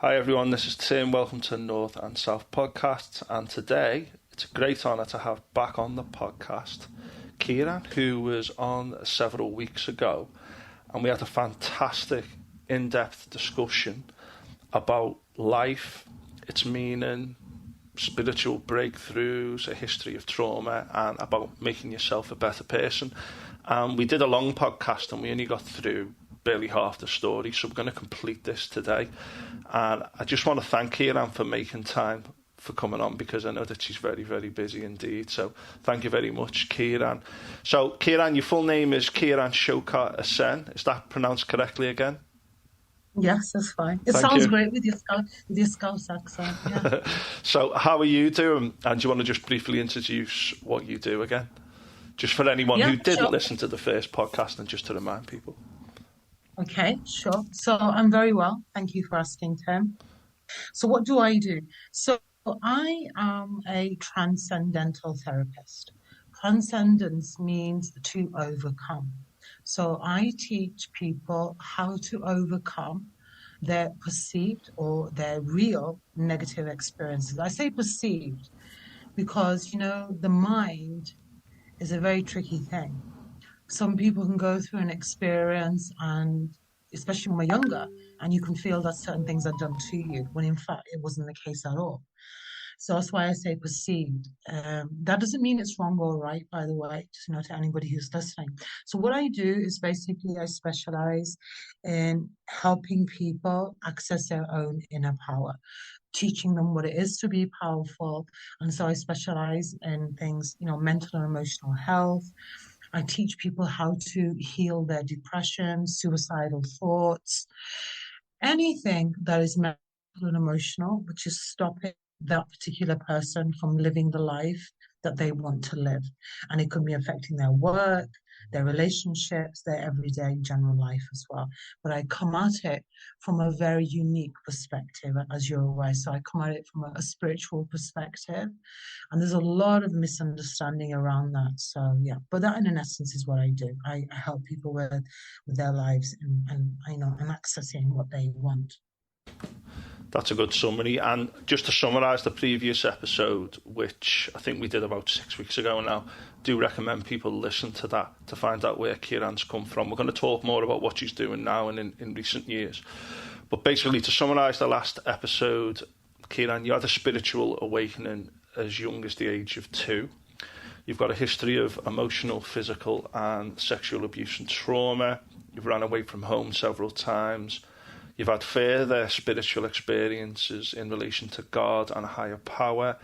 Hi everyone, this is Tim. Welcome to North and South Podcasts. And today, it's a great honour to have back on the podcast Kiran, who was on several weeks ago. And we had a fantastic, in-depth discussion about life, its meaning, spiritual breakthroughs, a history of trauma, and about making yourself a better person. We did a long podcast and we only got through barely half the story, so we're going to complete this today. And I just want to thank Kiran for making time for coming on, because I know that she's very, very busy indeed. So thank you very much, Kiran. So Kiran, your full name is Kiran Shokar Essene. Is that pronounced correctly again? Yes, that's fine. It Thank sounds you. great with your Scouse accent. Yeah. So how are you doing? And do you want to just briefly introduce what you do again? Just for anyone who didn't Sure. listen to the first podcast, and just to remind people. Okay, sure. So I'm very well. Thank you for asking, Tim. So what do I do? So I am a transcendental therapist. Transcendence means to overcome. So I teach people how to overcome their perceived or their real negative experiences. I say perceived because, the mind is a very tricky thing. Some people can go through an experience, and especially when we're younger, and you can feel that certain things are done to you when in fact it wasn't the case at all. So that's why I say perceived. That doesn't mean it's wrong or right, by the way, just to anybody who's listening. So what I do is basically I specialize in helping people access their own inner power, teaching them what it is to be powerful. And so I specialize in things, mental and emotional health. I teach people how to heal their depression, suicidal thoughts, anything that is mental and emotional, which is stopping that particular person from living the life that they want to live. And it could be affecting their work, their relationships, their everyday general life as well. But I come at it from a very unique perspective, as you're aware. So I come at it from a spiritual perspective. And there's a lot of misunderstanding around that. So yeah, but that in essence is what I do. I help people with their lives and accessing what they want. That's a good summary. And just to summarise the previous episode, which I think we did about 6 weeks ago now, do recommend people listen to that to find out where Kiran's come from. We're going to talk more about what she's doing now and in recent years. But basically, to summarise the last episode, Kiran, you had a spiritual awakening as young as the age of 2. You've got a history of emotional, physical and sexual abuse and trauma. You've run away from home several times. You've had further spiritual experiences in relation to God and a higher power.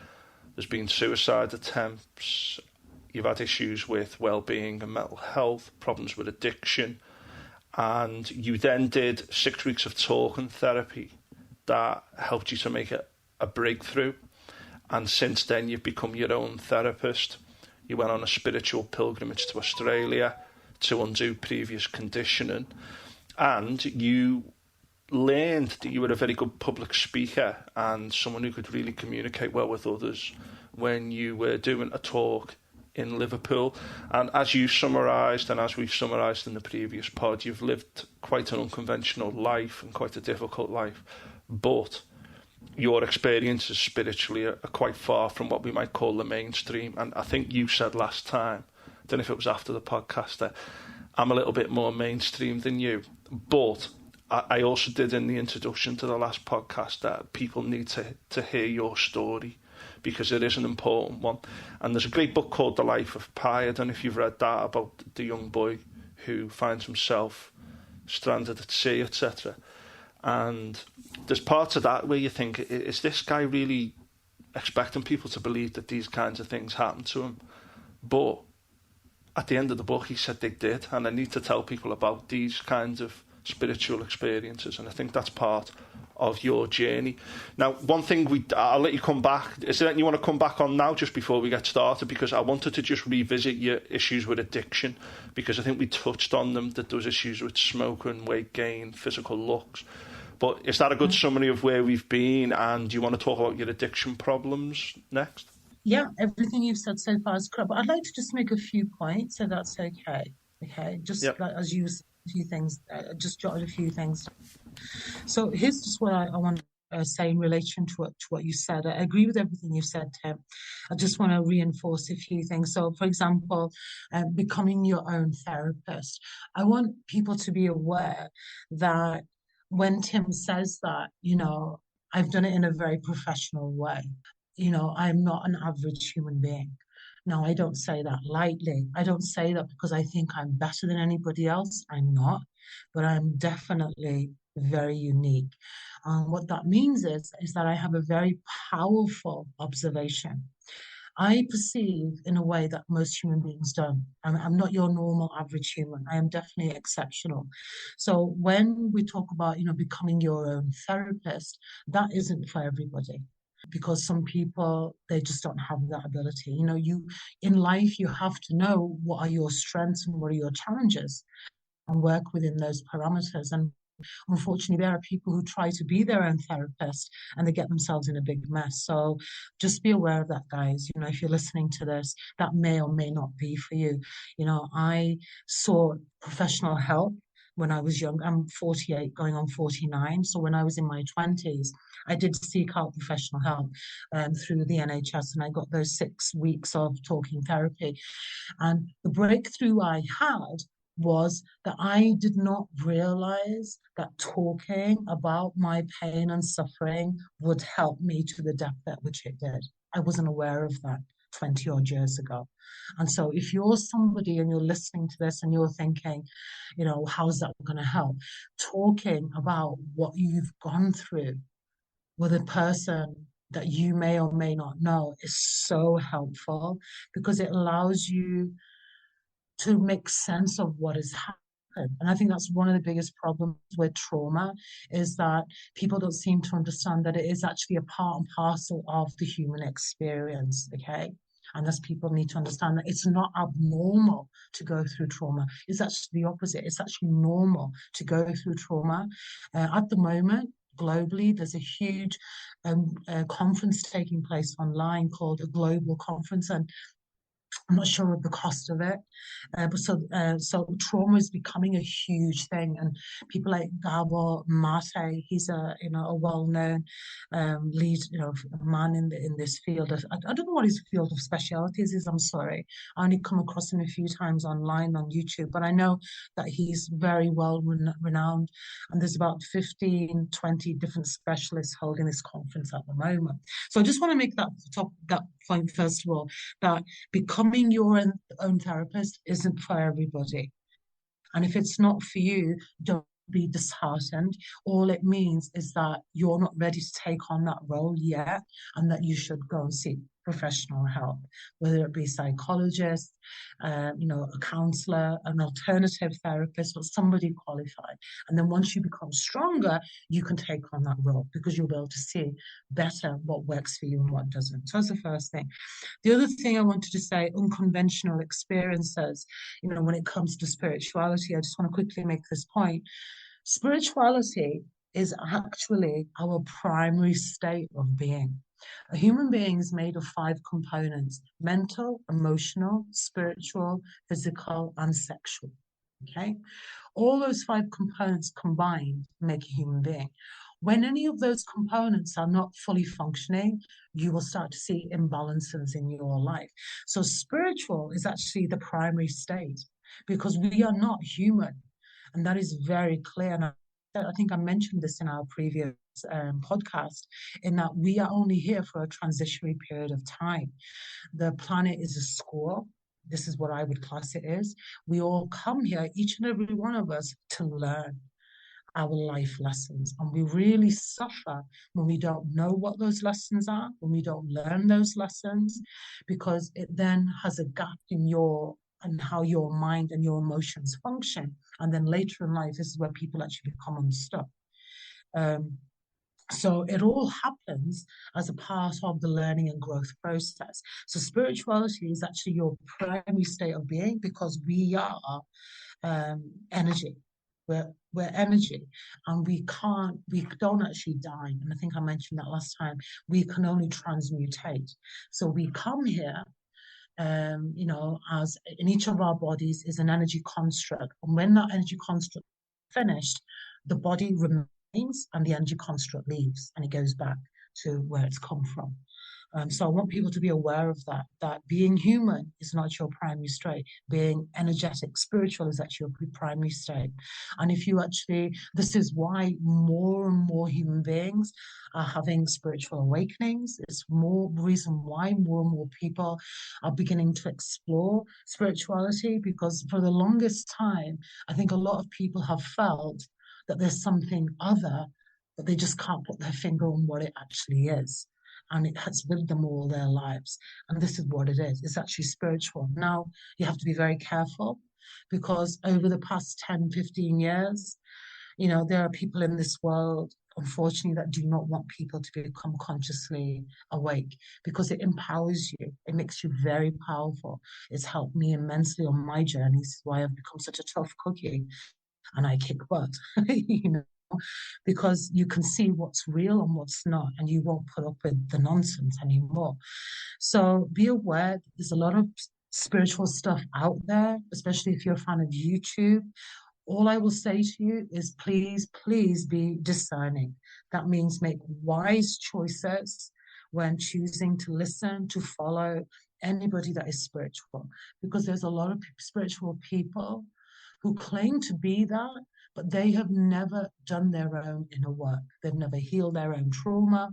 There's been suicide attempts. You've had issues with well-being and mental health, problems with addiction. And you then did 6 weeks of talking therapy that helped you to make a breakthrough. And since then, you've become your own therapist. You went on a spiritual pilgrimage to Australia to undo previous conditioning. And you learned that you were a very good public speaker and someone who could really communicate well with others when you were doing a talk in Liverpool. And as you summarised, and as we've summarised in the previous pod, you've lived quite an unconventional life and quite a difficult life, but your experiences spiritually are quite far from what we might call the mainstream. And I think you said last time, I don't know if it was after the podcast, that I'm a little bit more mainstream than you, but I also did in the introduction to the last podcast that people need to hear your story because it is an important one. And there's a great book called The Life of Pi. I don't know if you've read that, about the young boy who finds himself stranded at sea, etc. And there's parts of that where you think, is this guy really expecting people to believe that these kinds of things happen to him? But at the end of the book, he said they did. And I need to tell people about these kinds of spiritual experiences, and I think that's part of your journey. Now, one thing I'll let you come back. Is there anything you want to come back on now just before we get started? Because I wanted to just revisit your issues with addiction, because I think we touched on them, that there was issues with smoking, weight gain, physical looks. But is that a good summary of where we've been, and do you want to talk about your addiction problems next? Yeah, everything you've said so far is correct. But I'd like to just make a few points, so that's okay. Okay, just Yep. like as you said a few things, just jotted a few things. So here's just what I want say in relation to what you said. I agree with everything you said, Tim. I just want to reinforce a few things. So, for example, becoming your own therapist. I want people to be aware that when Tim says that, I've done it in a very professional way. I'm not an average human being. No, I don't say that lightly. I don't say that because I think I'm better than anybody else. I'm not, but I'm definitely very unique. What that means is that I have a very powerful observation. I perceive in a way that most human beings don't. I'm not your normal average human. I am definitely exceptional. So when we talk about, becoming your own therapist, that isn't for everybody because some people they just don't have that ability. You in life you have to know what are your strengths and what are your challenges and work within those parameters. And unfortunately, there are people who try to be their own therapist and they get themselves in a big mess. So just be aware of that, guys. If you're listening to this, that may or may not be for you. I sought professional help when I was young. I'm 48, going on 49. So when I was in my 20s, I did seek out professional help through the NHS, and I got those 6 weeks of talking therapy. And the breakthrough I had was that I did not realize that talking about my pain and suffering would help me to the depth at which it did. I wasn't aware of that 20 odd years ago. And so if you're somebody and you're listening to this and you're thinking, how's that going to help? Talking about what you've gone through with a person that you may or may not know is so helpful because it allows you to make sense of what has happened. And I think that's one of the biggest problems with trauma is that people don't seem to understand that it is actually a part and parcel of the human experience, okay? And as people need to understand that it's not abnormal to go through trauma. It's actually the opposite. It's actually normal to go through trauma. At the moment, globally, there's a huge conference taking place online called a global conference, and I'm not sure of the cost of it, but so trauma is becoming a huge thing, and people like Gabor Mate, he's a well-known lead man in this field. I don't know what his field of specialities is. I'm sorry, I only come across him a few times online on YouTube, but I know that he's very well renowned, and there's about 15, 20 different specialists holding this conference at the moment. So I just want to make that point first of all, that becoming your own therapist isn't for everybody. And if it's not for you, don't be disheartened. All it means is that you're not ready to take on that role yet, and that you should go and seek professional help, whether it be a psychologist, a counselor, an alternative therapist, or somebody qualified. And then once you become stronger, you can take on that role because you'll be able to see better what works for you and what doesn't. So that's the first thing. The other thing I wanted to say, unconventional experiences, when it comes to spirituality, I just want to quickly make this point. Spirituality is actually our primary state of being. A human being is made of 5 components: mental, emotional, spiritual, physical, and sexual. Okay? All those 5 components combined make a human being. When any of those components are not fully functioning, you will start to see imbalances in your life. So spiritual is actually the primary state because we are not human. And that is very clear. And I think I mentioned this in our previous podcast, in that we are only here for a transitionary period of time. The planet is a school. This is what I would class it as. We all come here, each and every one of us, to learn our life lessons. And we really suffer when we don't know what those lessons are, when we don't learn those lessons, because it then has a gap in and how your mind and your emotions function. And then later in life, this is where people actually become unstuck. So it all happens as a part of the learning and growth process. So spirituality is actually your primary state of being because we are energy. We're energy, and we don't actually die. And I think I mentioned that last time. We can only transmutate. So we come here as in each of our bodies is an energy construct. And when that energy construct is finished, the body remains and the energy construct leaves and it goes back to where it's come from. So I want people to be aware of that, that being human is not your primary state. Being energetic, spiritual is actually your primary state. And if you actually, this is why more and more human beings are having spiritual awakenings. It's more reason why more and more people are beginning to explore spirituality, because for the longest time, I think a lot of people have felt that there's something other, but they just can't put their finger on what it actually is. And it has with them all their lives. And this is what it is. It's actually spiritual. Now, you have to be very careful because over the past 10, 15 years, there are people in this world, unfortunately, that do not want people to become consciously awake because it empowers you. It makes you very powerful. It's helped me immensely on my journey. This is why I've become such a tough cookie and I kick butt, because you can see what's real and what's not, and you won't put up with the nonsense anymore. So be aware that there's a lot of spiritual stuff out there, especially if you're a fan of YouTube. All I will say to you is please, please be discerning. That means make wise choices when choosing to listen, to follow anybody that is spiritual, because there's a lot of spiritual people who claim to be that, but they have never done their own inner work. They've never healed their own trauma.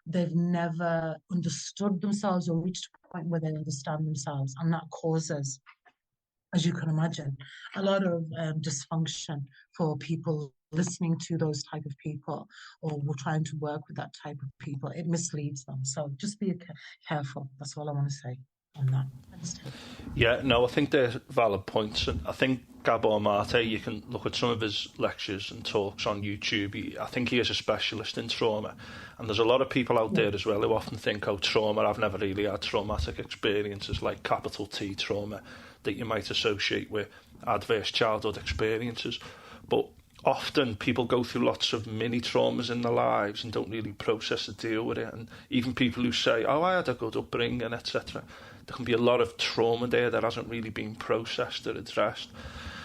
They've never understood themselves or reached a point where they understand themselves. And that causes, as you can imagine, a lot of dysfunction for people listening to those type of people, or we're trying to work with that type of people. It misleads them. So just be careful. That's all I want to say on that. Thanks, Tim. Yeah, no, I think they're valid points. And I think Gabor Mate, you can look at some of his lectures and talks on YouTube. I think he is a specialist in trauma. And there's a lot of people out there as well who often think, oh, trauma, I've never really had traumatic experiences like capital T trauma that you might associate with adverse childhood experiences. But often people go through lots of mini traumas in their lives and don't really process or deal with it. And even people who say, oh, I had a good upbringing, etc., there can be a lot of trauma there that hasn't really been processed or addressed.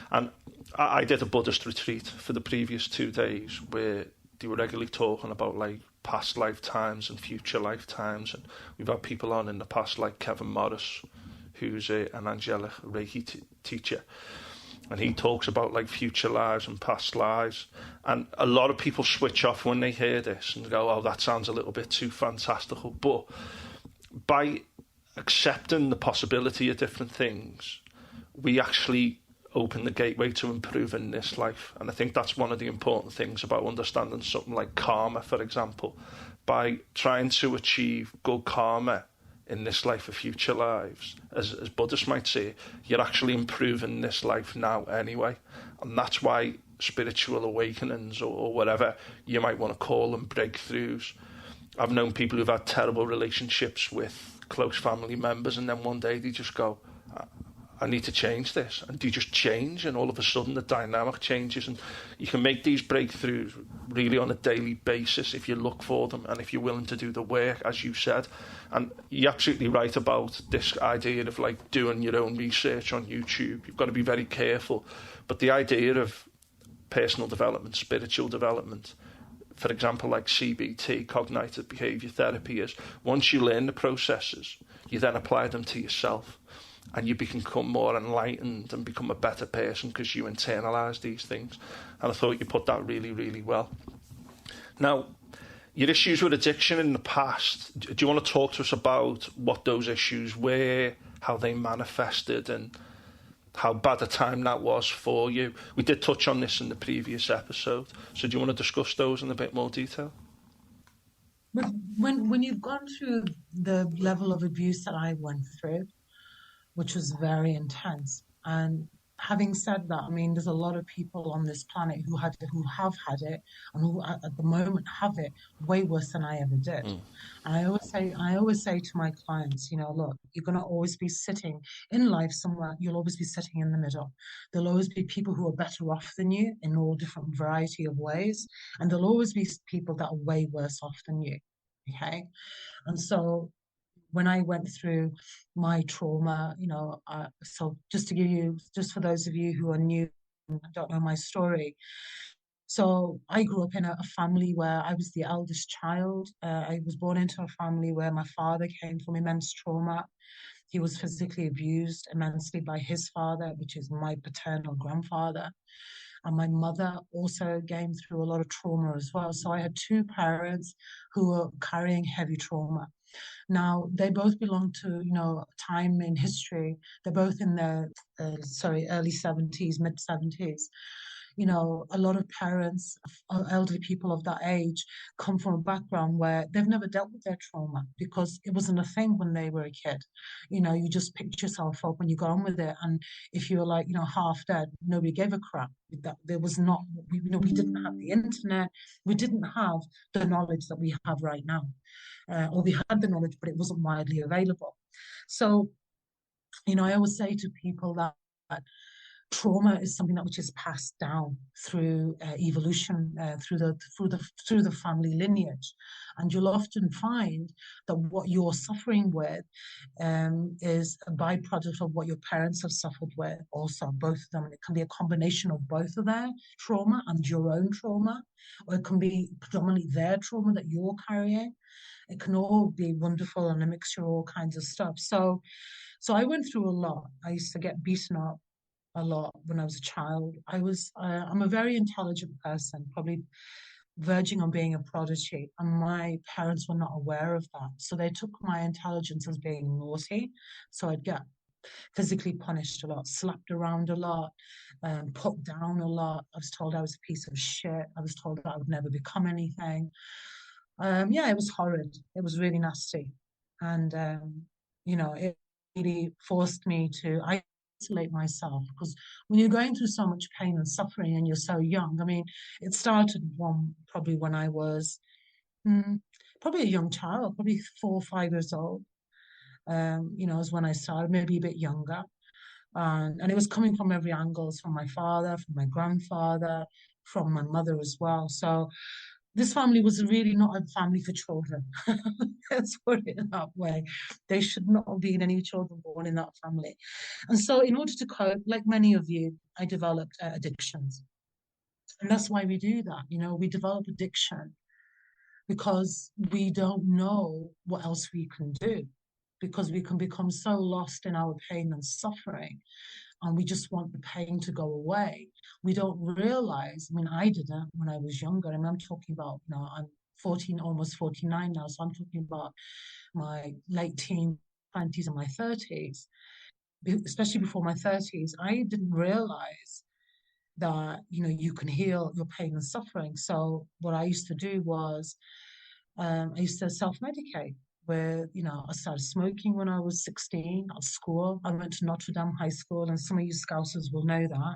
And I did a Buddhist retreat for the previous 2 days where they were regularly talking about like past lifetimes and future lifetimes. And we've had people on in the past like Kevin Morris, who's an angelic Reiki teacher. And he talks about like future lives and past lives. And a lot of people switch off when they hear this and go, oh, that sounds a little bit too fantastical. But by accepting the possibility of different things, we actually open the gateway to improving this life. And I think that's one of the important things about understanding something like karma, for example. By trying to achieve good karma in this life or future lives, as Buddhists might say, you're actually improving this life now anyway. And that's why spiritual awakenings, or whatever you might want to call them, breakthroughs. I've known people who've had terrible relationships with close family members, and then one day they just go, I need to change this. And they just change, and all of a sudden the dynamic changes. And you can make these breakthroughs really on a daily basis if you look for them and if you're willing to do the work, as you said. And you're absolutely right about this idea of like doing your own research on YouTube. You've got to be very careful. But the idea of personal development, spiritual development, for example, like CBT, cognitive behaviour therapy, is once you learn the processes, you then apply them to yourself. And you become more enlightened and become a better person because you internalise these things. And I thought you put that really, really well. Now, your issues with addiction in the past, do you want to talk to us about what those issues were, how they manifested, and how bad a time that was for you? We did touch on this in the previous episode. So do you want to discuss those in a bit more detail? When you've gone through the level of abuse that I went through, which was very intense. And having said that, I mean, there's a lot of people on this planet who have had it, and who at the moment have it way worse than I ever did. And I always say to my clients, look, you're going to always be sitting in life somewhere. You'll always be sitting in the middle. There'll always be people who are better off than you in all different variety of ways, and there'll always be people that are way worse off than you. Okay, and so when I went through my trauma, so just for those of you who are new and don't know my story. So I grew up in a family where I was the eldest child. I was born into a family where my father came from immense trauma. He was physically abused immensely by his father, which is my paternal grandfather. And my mother also came through a lot of trauma as well. So I had two parents who were carrying heavy trauma. Now, they both belong to, a time in history. They're both in their, early 70s, mid 70s. A lot of parents, elderly people of that age, come from a background where they've never dealt with their trauma because it wasn't a thing when they were a kid. You just picked yourself up and you got on with it. And if you were like, half dead, nobody gave a crap. That there was not, we didn't have the internet, we didn't have the knowledge that we have right now, or we had the knowledge, but it wasn't widely available. So, I always say to people that trauma is something that which is passed down through evolution, through the family lineage, and you'll often find that what you're suffering with is a byproduct of what your parents have suffered with. Also, both of them, and it can be a combination of both of their trauma and your own trauma, or it can be predominantly their trauma that you're carrying. It can all be wonderful and a mixture of all kinds of stuff. So I went through a lot. I used to get beaten up a lot when I was a child. I'm a very intelligent person, probably verging on being a prodigy, and my parents were not aware of that. So they took my intelligence as being naughty. So I'd get physically punished a lot, slapped around a lot, put down a lot. I was told I was a piece of shit. I was told that I would never become anything. Yeah, it was horrid. It was really nasty. And, it really forced me to isolate myself because when you're going through so much pain and suffering and you're so young, I mean, it started probably when I was probably a young child, probably 4 or 5 years old. Is when I started, maybe a bit younger. And it was coming from every angle, from my father, from my grandfather, from my mother as well. So this family was really not a family for children. Let's put it that way. There should not have been any children born in that family. And so, in order to cope, like many of you, I developed addictions. And that's why we do that. We develop addiction because we don't know what else we can do, because we can become so lost in our pain and suffering, and we just want the pain to go away. We don't realize, I mean, I didn't when I was younger. I mean, I'm talking about now, I'm 14, almost 49 now. So I'm talking about my late teens, 20s, and my 30s, especially before my 30s. I didn't realize that, you can heal your pain and suffering. So what I used to do was I used to self-medicate where, I started smoking when I was 16 at school. I went to Notre Dame High School, and some of you Scousers will know that.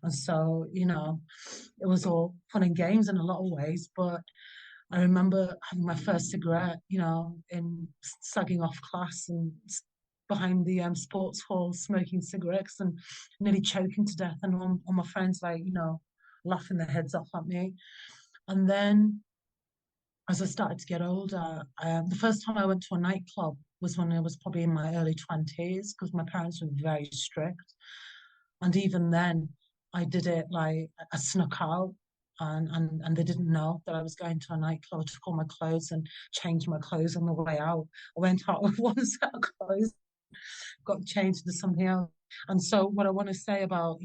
And so, it was all fun and games in a lot of ways. But I remember having my first cigarette, in sagging off class and behind the sports hall, smoking cigarettes and nearly choking to death. And all my friends, like, laughing their heads off at me. And then as I started to get older, the first time I went to a nightclub was when I was probably in my early 20s because my parents were very strict. And even then, I did it like I snuck out, and they didn't know that I was going to a nightclub. I took all my clothes and changed my clothes on the way out. I went out with one set of clothes, got changed to something else. And so, what I want to say about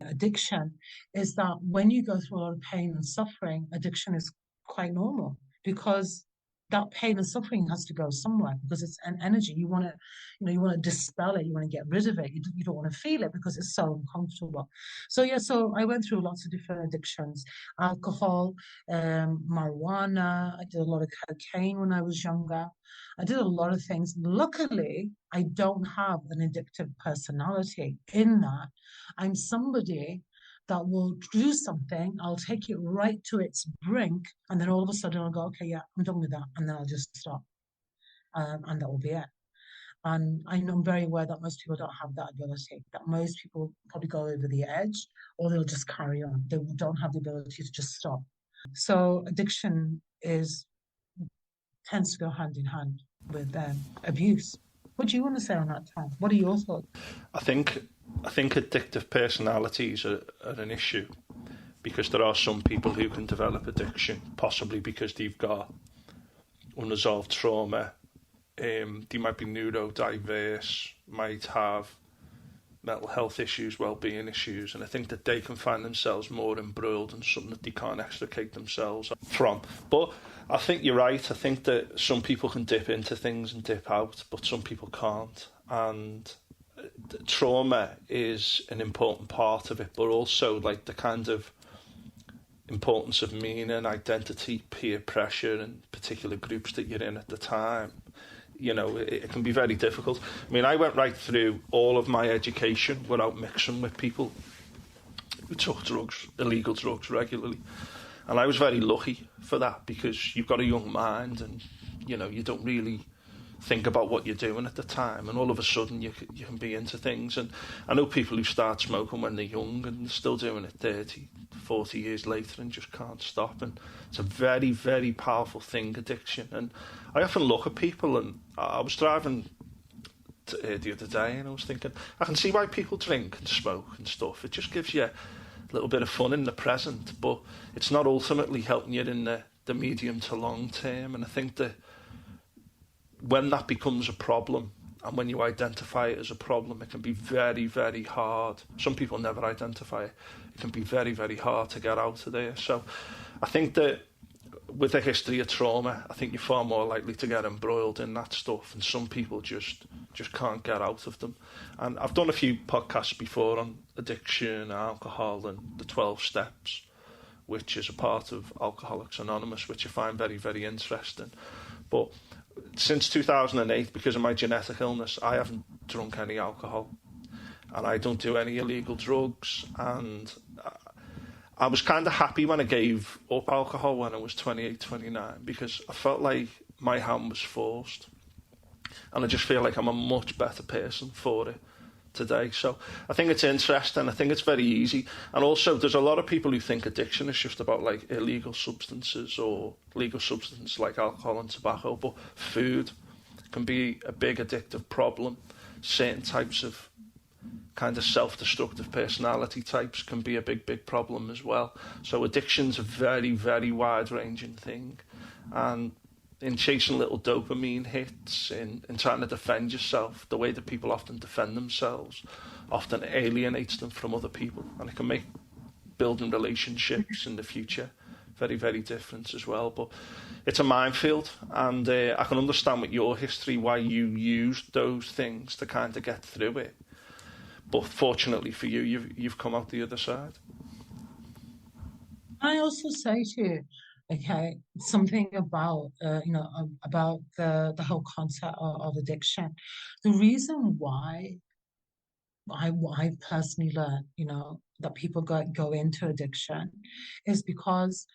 addiction is that when you go through a lot of pain and suffering, addiction is quite normal because that pain and suffering has to go somewhere because it's an energy. You want to dispel it. You want to get rid of it. You don't want to feel it because it's so uncomfortable. So yeah, so I went through lots of different addictions: alcohol, marijuana. I did a lot of cocaine when I was younger. I did a lot of things. Luckily, I don't have an addictive personality in that I'm somebody that will do something, I'll take it right to its brink, and then all of a sudden I'll go, okay, yeah, I'm done with that, and then I'll just stop, and that will be it. And I know I'm very aware that most people don't have that ability, that most people probably go over the edge, or they'll just carry on. They don't have the ability to just stop. So addiction tends to go hand in hand with abuse. What do you want to say on that, Tom? What are your thoughts? I think addictive personalities are an issue because there are some people who can develop addiction, possibly because they've got unresolved trauma. They might be neurodiverse, might have mental health issues, well-being issues, and I think that they can find themselves more embroiled in something that they can't extricate themselves from. But I think you're right. I think that some people can dip into things and dip out, but some people can't. And trauma is an important part of it, but also like the kind of importance of meaning, identity, peer pressure, and particular groups that you're in at the time. You know, it can be very difficult. I mean, I went right through all of my education without mixing with people who took drugs, illegal drugs, regularly. And I was very lucky for that, because you've got a young mind and, you know, you don't really think about what you're doing at the time. And all of a sudden you can be into things. And I know people who start smoking when they're young and they're still doing it 30, 40 years later and just can't stop. And it's a very, very powerful thing, addiction. And I often look at people, and I was driving the other day and I was thinking, I can see why people drink and smoke and stuff. It just gives you a little bit of fun in the present, but it's not ultimately helping you in the medium to long term. And I think that when that becomes a problem, and when you identify it as a problem, it can be very, very hard. Some people never identify it. It can be very, very hard to get out of there. So I think that with a history of trauma, I think you're far more likely to get embroiled in that stuff, and some people just can't get out of them. And I've done a few podcasts before on addiction, alcohol, and the 12 steps, which is a part of Alcoholics Anonymous, which I find very, very interesting. But since 2008, because of my genetic illness, I haven't drunk any alcohol, and I don't do any illegal drugs. And I was kind of happy when I gave up alcohol when I was 28, 29, because I felt like my hand was forced. And I just feel like I'm a much better person for it today. So I think it's interesting. I think it's very easy. And also there's a lot of people who think addiction is just about like illegal substances or legal substances like alcohol and tobacco, but food can be a big addictive problem. Certain types of kind of self-destructive personality types can be a big problem as well. So addiction's a very, very wide-ranging thing. And in chasing little dopamine hits, in trying to defend yourself, the way that people often defend themselves often alienates them from other people, and it can make building relationships in the future very, very different as well. But it's a minefield, and I can understand with your history why you used those things to kind of get through it. But fortunately for you, you've come out the other side. I also say to you, okay, something about about the whole concept of addiction. The reason why I personally learned, that people go into addiction is because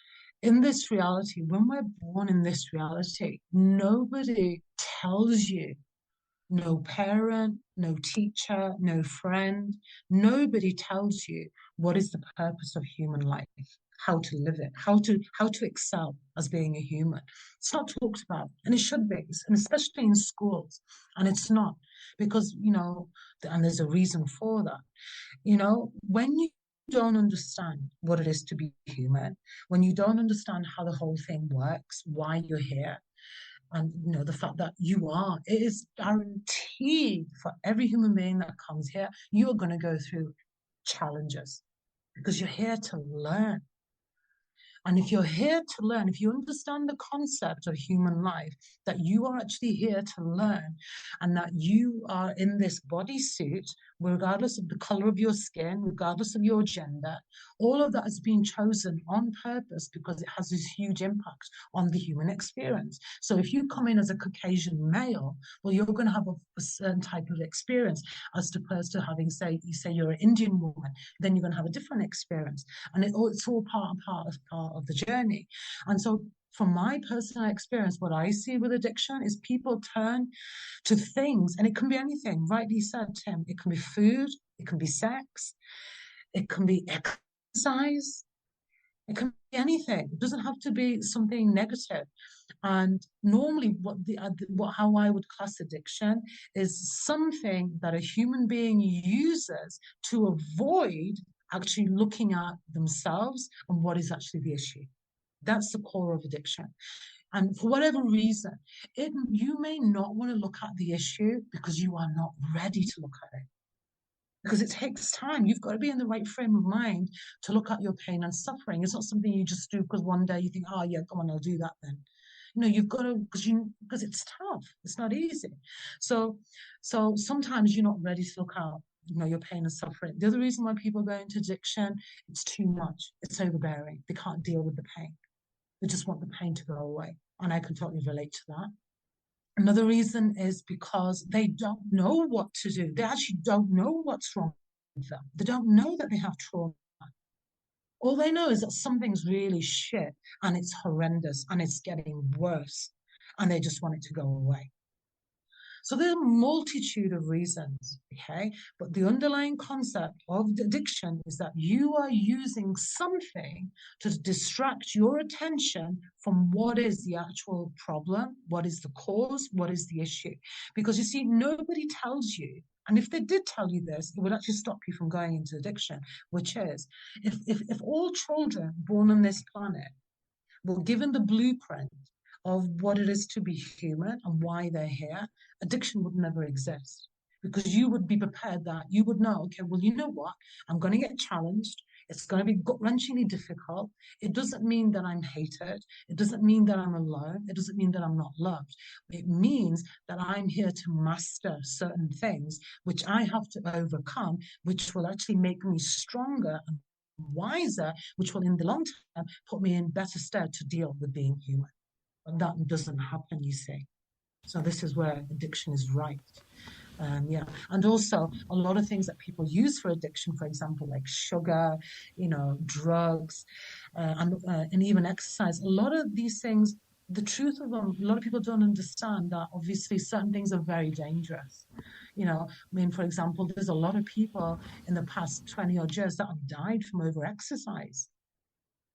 in this reality, when we're born in this reality, nobody tells you, no parent, no teacher, no friend, nobody tells you what is the purpose of human life, how to live it, how to excel as being a human. It's not talked about, and it should be, and especially in schools. And it's not, because and there's a reason for that. When you don't understand what it is to be human, when you don't understand how the whole thing works, why you're here, and the fact that it is guaranteed for every human being that comes here, you are going to go through challenges, because you're here to learn. And if you're here to learn, if you understand the concept of human life, that you are actually here to learn, and that you are in this bodysuit, regardless of the color of your skin, regardless of your gender, all of that has been chosen on purpose because it has this huge impact on the human experience. So if you come in as a Caucasian male, well, you're going to have a certain type of experience, as opposed to having, you say you're an Indian woman, then you're going to have a different experience. And it's all part of the journey. And so from my personal experience, what I see with addiction is people turn to things, and it can be anything, rightly said, Tim. It can be food, it can be sex, it can be exercise, it can be anything. It doesn't have to be something negative. And normally how I would class addiction is something that a human being uses to avoid actually looking at themselves and what is actually the issue. That's the core of addiction. And for whatever reason, you may not want to look at the issue because you are not ready to look at it. Because it takes time. You've got to be in the right frame of mind to look at your pain and suffering. It's not something you just do because one day you think, oh, yeah, come on, I'll do that then. You've got to, because it's tough. It's not easy. So sometimes you're not ready to look at, your pain and suffering. The other reason why people go into addiction, it's too much. It's overbearing. They can't deal with the pain. They just want the pain to go away. And I can totally relate to that. Another reason is because they don't know what to do. They actually don't know what's wrong with them. They don't know that they have trauma. All they know is that something's really shit and it's horrendous and it's getting worse and they just want it to go away. So there are a multitude of reasons, okay? But the underlying concept of addiction is that you are using something to distract your attention from what is the actual problem, what is the cause, what is the issue. Because you see, nobody tells you, and if they did tell you this, it would actually stop you from going into addiction, which is, if all children born on this planet were given the blueprint of what it is to be human and why they're here, addiction would never exist. Because you would be prepared that you would know, okay, well, you know what? I'm going to get challenged. It's going to be gut-wrenchingly difficult. It doesn't mean that I'm hated. It doesn't mean that I'm alone. It doesn't mean that I'm not loved. It means that I'm here to master certain things, which I have to overcome, which will actually make me stronger and wiser, which will in the long term put me in better stead to deal with being human. But that doesn't happen, you see. So this is where addiction is right. Yeah, and also a lot of things that people use for addiction, for example, like sugar, drugs, and even exercise. A lot of these things, the truth of them, a lot of people don't understand that obviously certain things are very dangerous. For example, there's a lot of people in the past 20 odd years that have died from over-exercise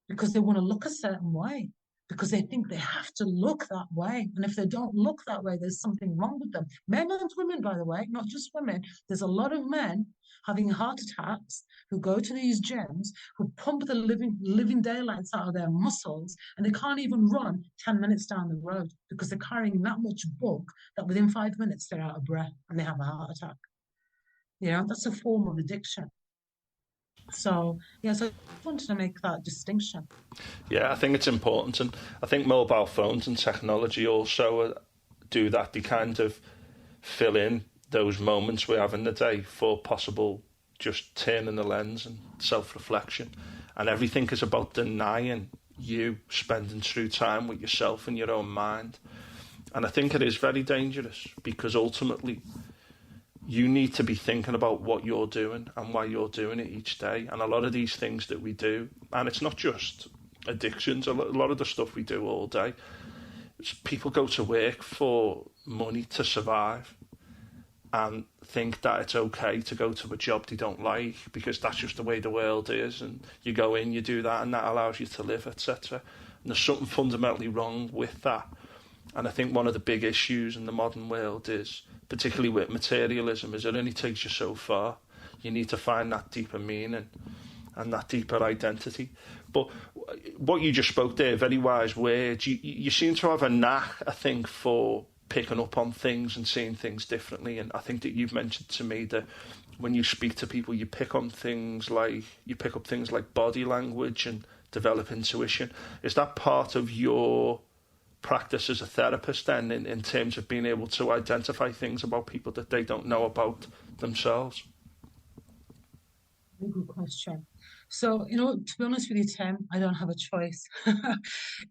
because they want to look a certain way, because they think they have to look that way. And if they don't look that way, there's something wrong with them. Men and women, by the way, not just women. There's a lot of men having heart attacks who go to these gyms, who pump the living daylights out of their muscles, and they can't even run 10 minutes down the road because they're carrying that much bulk that within 5 minutes they're out of breath and they have a heart attack. That's a form of addiction. So I wanted to make that distinction. Yeah, I think it's important, and I think mobile phones and technology also do that. They kind of fill in those moments we have in the day for possible just turning the lens and self-reflection, and everything is about denying you spending true time with yourself and your own mind. And I think it is very dangerous, because ultimately you need to be thinking about what you're doing and why you're doing it each day. And a lot of these things that we do, and it's not just addictions, a lot of the stuff we do all day, people go to work for money to survive and think that it's okay to go to a job they don't like because that's just the way the world is, and you go in, you do that, and that allows you to live, etc. And there's something fundamentally wrong with that. And I think one of the big issues in the modern world is, particularly with materialism, is it only takes you so far. You need to find that deeper meaning and that deeper identity. But what you just spoke there, very wise words. You seem to have a knack, I think, for picking up on things and seeing things differently. And I think that you've mentioned to me that when you speak to people, you pick up things like body language and develop intuition. Is that part of your practice as a therapist then, in terms of being able to identify things about people that they don't know about themselves? Good question. So, to be honest with you, Tim, I don't have a choice.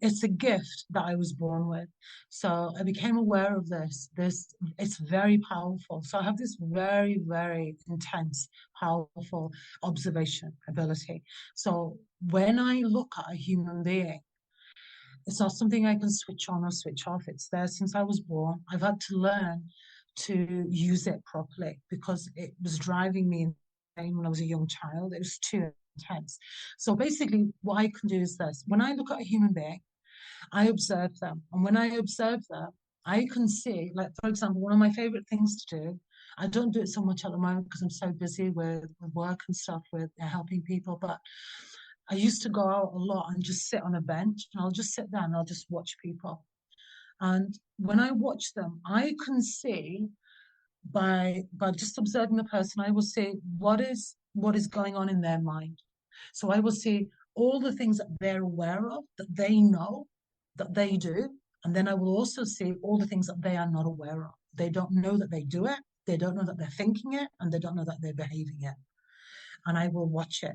It's a gift that I was born with. So I became aware of this. It's very powerful. So I have this very, very intense, powerful observation ability. So when I look at a human being, it's not something I can switch on or switch off. It's there since I was born. I've had to learn to use it properly because it was driving me insane when I was a young child. It was too intense. So basically, what I can do is this. When I look at a human being, I observe them. And when I observe them, I can see, like, for example, one of my favorite things to do, I don't do it so much at the moment because I'm so busy with work and stuff, with helping people. But I used to go out a lot and just sit on a bench, and I'll just sit there and I'll just watch people. And when I watch them, I can see by just observing the person, I will see what is going on in their mind. So I will see all the things that they're aware of, that they know, that they do. And then I will also see all the things that they are not aware of. They don't know that they do it. They don't know that they're thinking it, and they don't know that they're behaving it. And I will watch it.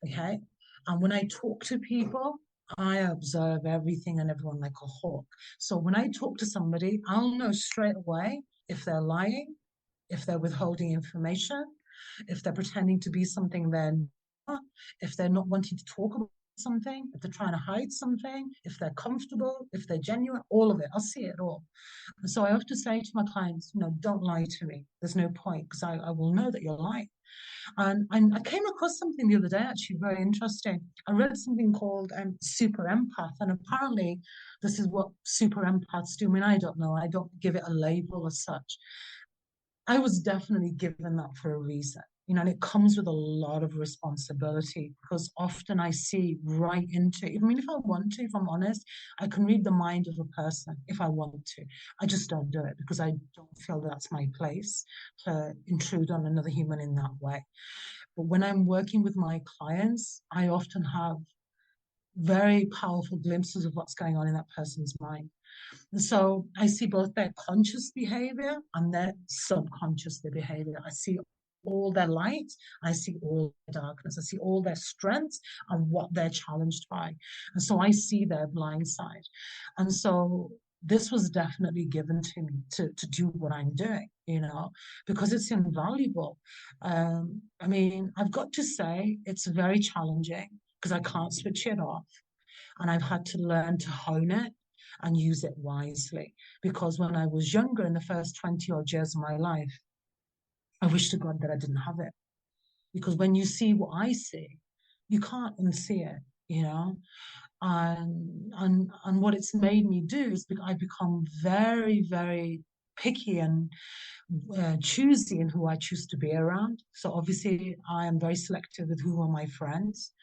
Okay. And when I talk to people, I observe everything and everyone like a hawk. So when I talk to somebody, I'll know straight away if they're lying, if they're withholding information, if they're pretending to be something they're not, if they're not wanting to talk about something, if they're trying to hide something, if they're comfortable, if they're genuine, all of it. I'll see it all. And so I have to say to my clients, don't lie to me. There's no point, because I will know that you're lying. And I came across something the other day, actually, very interesting. I read something called super empath, and apparently this is what super empaths do. I mean, I don't know. I don't give it a label as such. I was definitely given that for a reason, and it comes with a lot of responsibility, because often I see right into, I mean, if I want to, if I'm honest, I can read the mind of a person if I want to. I just don't do it because I don't feel that's my place to intrude on another human in that way. But when I'm working with my clients, I often have very powerful glimpses of what's going on in that person's mind. And so I see both their conscious behavior and their subconscious behavior. I see all their light, I see all their darkness, I see all their strengths and what they're challenged by. And so I see their blind side. And so this was definitely given to me to do what I'm doing, because it's invaluable. I mean, I've got to say it's very challenging because I can't switch it off. And I've had to learn to hone it and use it wisely. Because when I was younger, in the first 20 odd years of my life, I wish to God that I didn't have it. Because when you see what I see, you can't unsee it, and what it's made me do is I've become very, very picky and choosy in who I choose to be around. So obviously, I am very selective with who are my friends.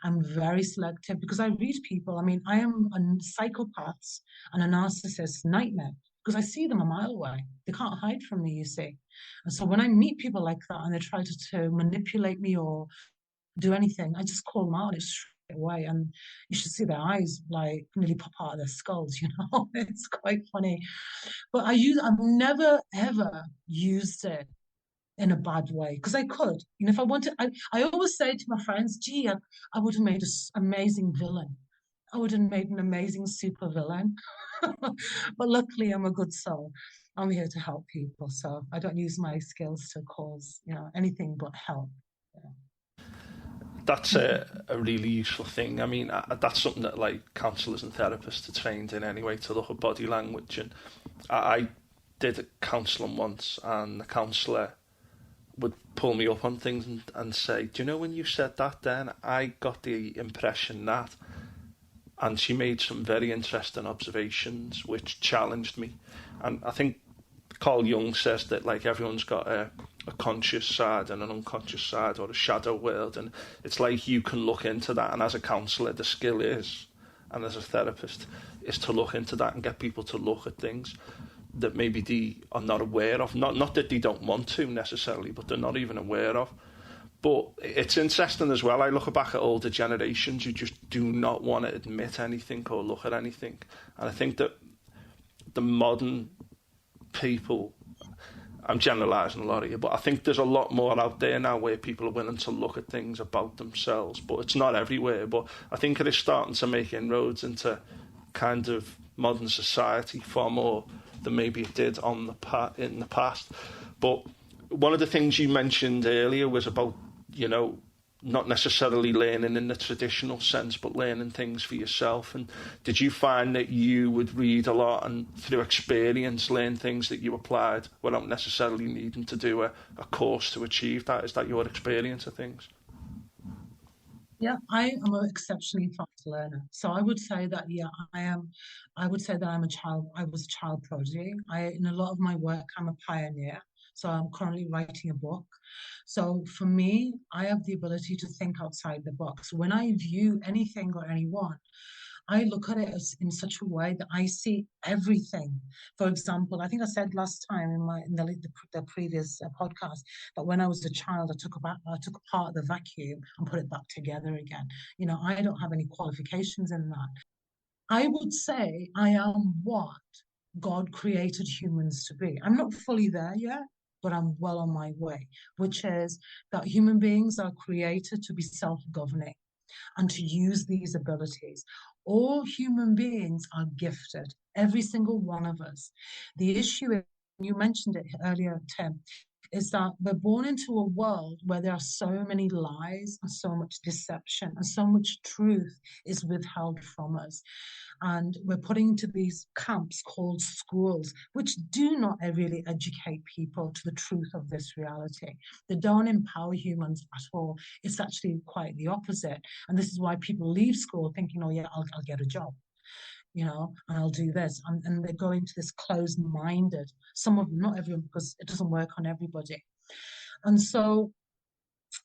I'm very selective because I read people. I mean, I am a psychopath's and a narcissist's nightmare because I see them a mile away. They can't hide from me, you see. And so when I meet people like that and they try to manipulate me or do anything, I just call them out. It's straight away, and you should see their eyes like nearly pop out of their skulls. It's quite funny. But I've never ever used it in a bad way because I could. If I wanted, I always say to my friends, gee, I would have made an amazing villain. I would have made an amazing super villain. But luckily, I'm a good soul. I'm here to help people. So I don't use my skills to cause, anything but help. Yeah. That's a really useful thing. I mean, that's something that like counsellors and therapists are trained in anyway, to look at body language. And I did counselling once, and the counsellor would pull me up on things and say, do you know when you said that then, I got the impression that... And she made some very interesting observations which challenged me. And I think Carl Jung says that like everyone's got a conscious side and an unconscious side, or a shadow world, and it's like you can look into that. And as a counsellor, the skill is, and as a therapist, is to look into that and get people to look at things that maybe they are not aware of. Not that they don't want to necessarily, but they're not even aware of. But it's interesting as well. I look back at older generations who just do not want to admit anything or look at anything. And I think that the modern people, I'm generalising a lot here, but I think there's a lot more out there now where people are willing to look at things about themselves. But it's not everywhere. But I think it is starting to make inroads into kind of modern society far more than maybe it did in the past. But one of the things you mentioned earlier was about, not necessarily learning in the traditional sense, but learning things for yourself. And did you find that you would read a lot and through experience learn things that you applied without necessarily needing to do a course to achieve that? Is that your experience of things? Yeah, I am an exceptionally fast learner. So I would say that, yeah, I am. I would say that I was a child prodigy. In a lot of my work, I'm a pioneer. So I'm currently writing a book. So for me, I have the ability to think outside the box. When I view anything or anyone, I look at it as in such a way that I see everything. For example, I think I said last time in the previous podcast that when I was a child, I took apart the vacuum and put it back together again. I don't have any qualifications in that. I would say I am what God created humans to be. I'm not fully there yet, but I'm well on my way, which is that human beings are created to be self-governing and to use these abilities. All human beings are gifted, every single one of us. The issue is, you mentioned it earlier, Tim, is that we're born into a world where there are so many lies and so much deception and so much truth is withheld from us. And we're putting into these camps called schools, which do not really educate people to the truth of this reality. They don't empower humans at all. It's actually quite the opposite. And this is why people leave school thinking, oh, yeah, I'll get a job, and I'll do this. And they go into this closed minded, some of them, not everyone, because it doesn't work on everybody. And so,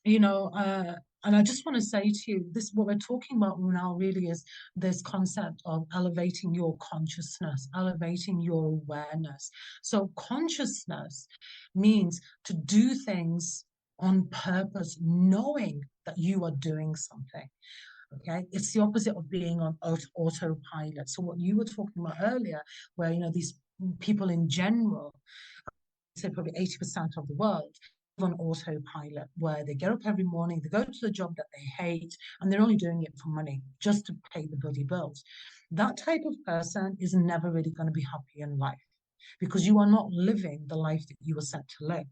you know, uh, and I just want to say to you, this what we're talking about now really is this concept of elevating your consciousness, elevating your awareness. So consciousness means to do things on purpose, knowing that you are doing something. Okay, it's the opposite of being on autopilot. So what you were talking about earlier, where these people in general, say probably 80% of the world, on autopilot, where they get up every morning, they go to the job that they hate, and they're only doing it for money, just to pay the bloody bills. That type of person is never really going to be happy in life, because you are not living the life that you were sent to live.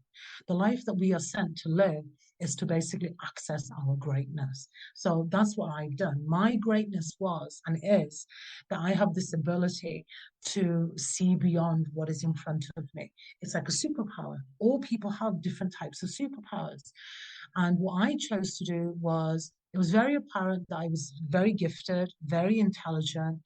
The life that we are sent to live is to basically access our greatness. So that's what I've done. My greatness was and is that I have this ability to see beyond what is in front of me. It's like a superpower. All people have different types of superpowers. And what I chose to do was, it was very apparent that I was very gifted, very intelligent.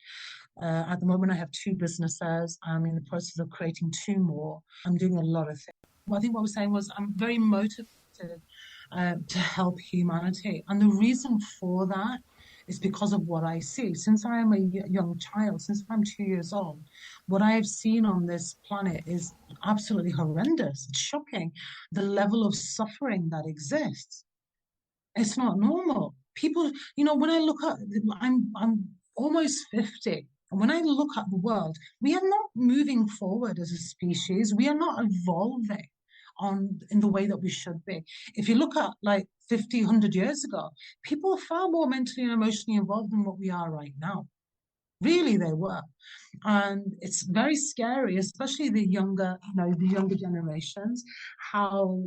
At the moment, I have two businesses. I'm in the process of creating two more. I'm doing a lot of things. I think what I was saying was I'm very motivated to help humanity. And the reason for that is because of what I see. Since I am a young child, since I'm 2 years old, what I have seen on this planet is absolutely horrendous. It's shocking, the level of suffering that exists. It's not normal. People, when I look at, I'm almost 50. And when I look at the world, we are not moving forward as a species. We are not evolving in the way that we should be. If you look at like 50, 100 years ago, people were far more mentally and emotionally involved than what we are right now. Really, they were. And it's very scary, especially the younger generations, how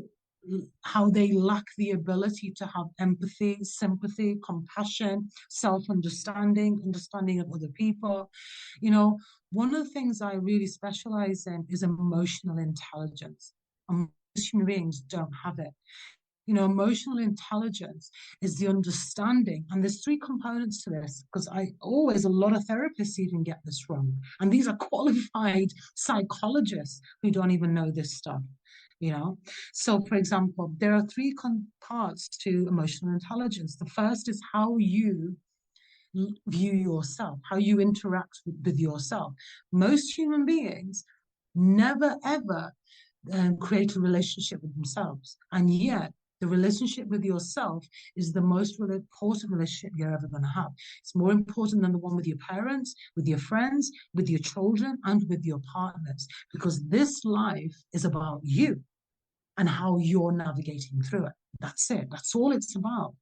they lack the ability to have empathy, sympathy, compassion, self-understanding, understanding of other people. One of the things I really specialize in is emotional intelligence. And most human beings don't have it. Emotional intelligence is the understanding, and there's three components to this, because a lot of therapists even get this wrong. And these are qualified psychologists who don't even know this stuff. So for example, there are three parts to emotional intelligence. The first is how you view yourself, how you interact with yourself. Most human beings never ever create a relationship with themselves. And yet, the relationship with yourself is the most important relationship you're ever going to have. It's more important than the one with your parents, with your friends, with your children, and with your partners, because this life is about you and how you're navigating through it. That's it. That's all it's about.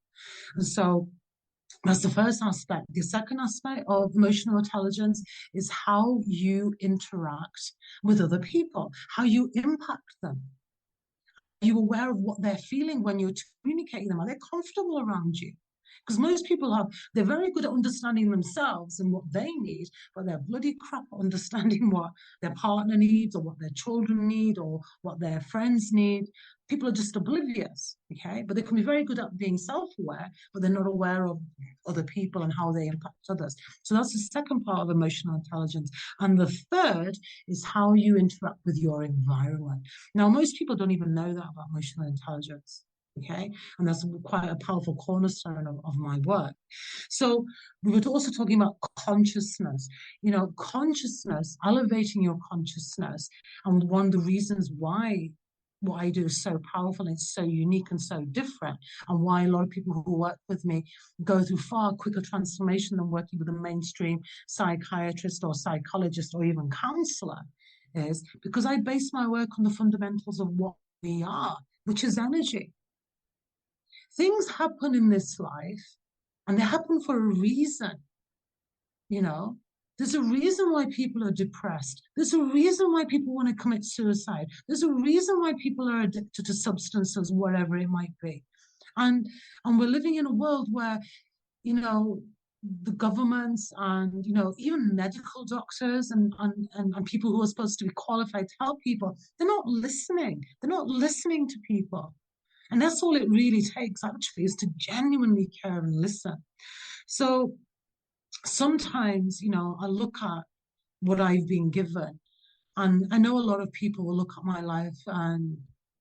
And so that's the first aspect. The second aspect of emotional intelligence is how you interact with other people, how you impact them. Are you aware of what they're feeling when you're communicating them? Are they comfortable around you? Because most people they're very good at understanding themselves and what they need, but they're bloody crap at understanding what their partner needs or what their children need or what their friends need. People are just oblivious, okay? But they can be very good at being self-aware, but they're not aware of other people and how they impact others. So that's the second part of emotional intelligence. And the third is how you interact with your environment. Now, most people don't even know that about emotional intelligence. Okay, and that's quite a powerful cornerstone of my work. So we were also talking about consciousness, consciousness, elevating your consciousness. And one of the reasons why what I do is so powerful and it's so unique and so different, and why a lot of people who work with me go through far quicker transformation than working with a mainstream psychiatrist or psychologist or even counselor, is because I base my work on the fundamentals of what we are, which is energy. Things happen in this life and they happen for a reason. There's a reason why people are depressed. There's a reason why people want to commit suicide. There's a reason why people are addicted to substances, whatever it might be. And we're living in a world where, the governments and, even medical doctors and people who are supposed to be qualified to help people, they're not listening. They're not listening to people. And that's all it really takes, actually, is to genuinely care and listen. So sometimes, I look at what I've been given, and I know a lot of people will look at my life, and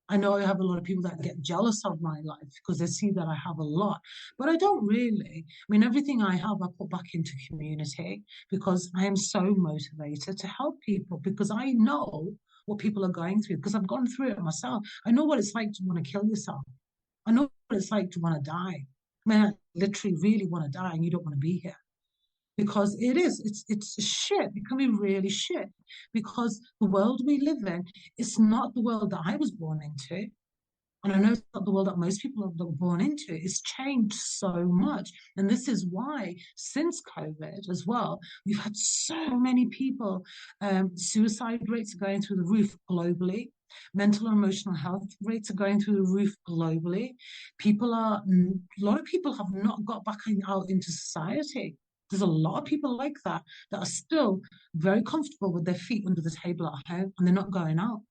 I know I have a lot of people that get jealous of my life because they see that I have a lot, but I don't really. I mean, everything I have, I put back into community because I am so motivated to help people, because I know what people are going through, because I've gone through it myself. I know what it's like to want to kill yourself. I know what it's like to want to die. I mean, I literally really want to die and you don't want to be here. Because it's shit. It can be really shit. Because the world we live in is not the world that I was born into. And I know it's not the world that most people are born into. It's changed so much. And this is why, since COVID as well, we've had so many people, suicide rates are going through the roof globally. Mental and emotional health rates are going through the roof globally. A lot of people have not got back out into society. There's a lot of people like that are still very comfortable with their feet under the table at home and they're not going out.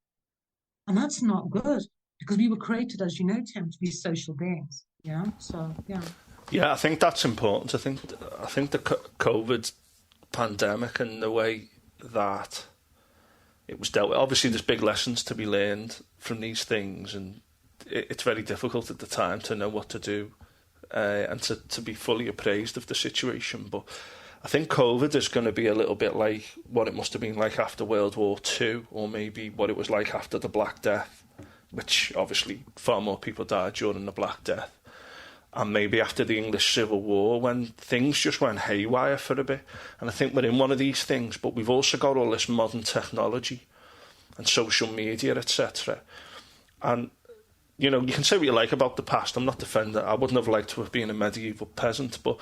And that's not good, because we were created, as you know, Tim, to be social beings. Yeah. So, yeah. Yeah, I think that's important. I think the COVID pandemic and the way that it was dealt with, obviously there's big lessons to be learned from these things, and it's very difficult at the time to know what to do and to be fully appraised of the situation. But I think COVID is going to be a little bit like what it must have been like after World War II, or maybe what it was like after the Black Death, which obviously far more people died during the Black Death. And maybe after the English Civil War, when things just went haywire for a bit. And I think we're in one of these things, but we've also got all this modern technology and social media, etc. And, you can say what you like about the past. I'm not defending it. I wouldn't have liked to have been a medieval peasant, but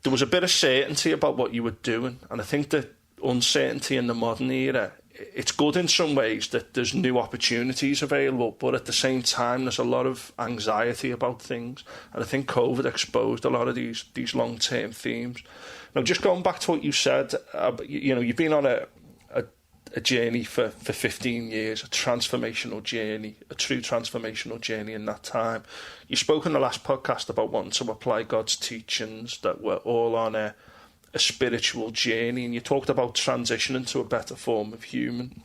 there was a bit of certainty about what you were doing. And I think that uncertainty in the modern era, it's good in some ways that there's new opportunities available, but at the same time there's a lot of anxiety about things, and I think COVID exposed a lot of these long-term themes. Now, just going back to what you said, you've been on a journey for 15 years, a transformational journey, a true transformational journey in that time. You spoke in the last podcast about wanting to apply God's teachings, that we're all on a spiritual journey, and you talked about transitioning to a better form of human.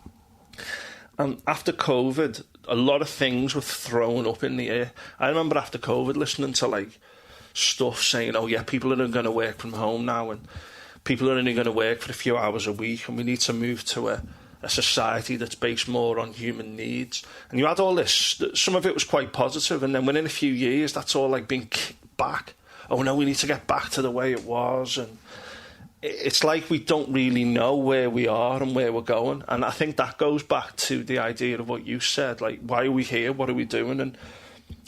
And after COVID, a lot of things were thrown up in the air. I remember after COVID listening to stuff saying, oh yeah, people are going to work from home now, and people are only going to work for a few hours a week, and we need to move to a society that's based more on human needs. And you had all this, some of it was quite positive, and then within a few years that's all being kicked back. Oh no, we need to get back to the way it was. And it's like we don't really know where we are and where we're going. And I think that goes back to the idea of what you said, why are we here, what are we doing? And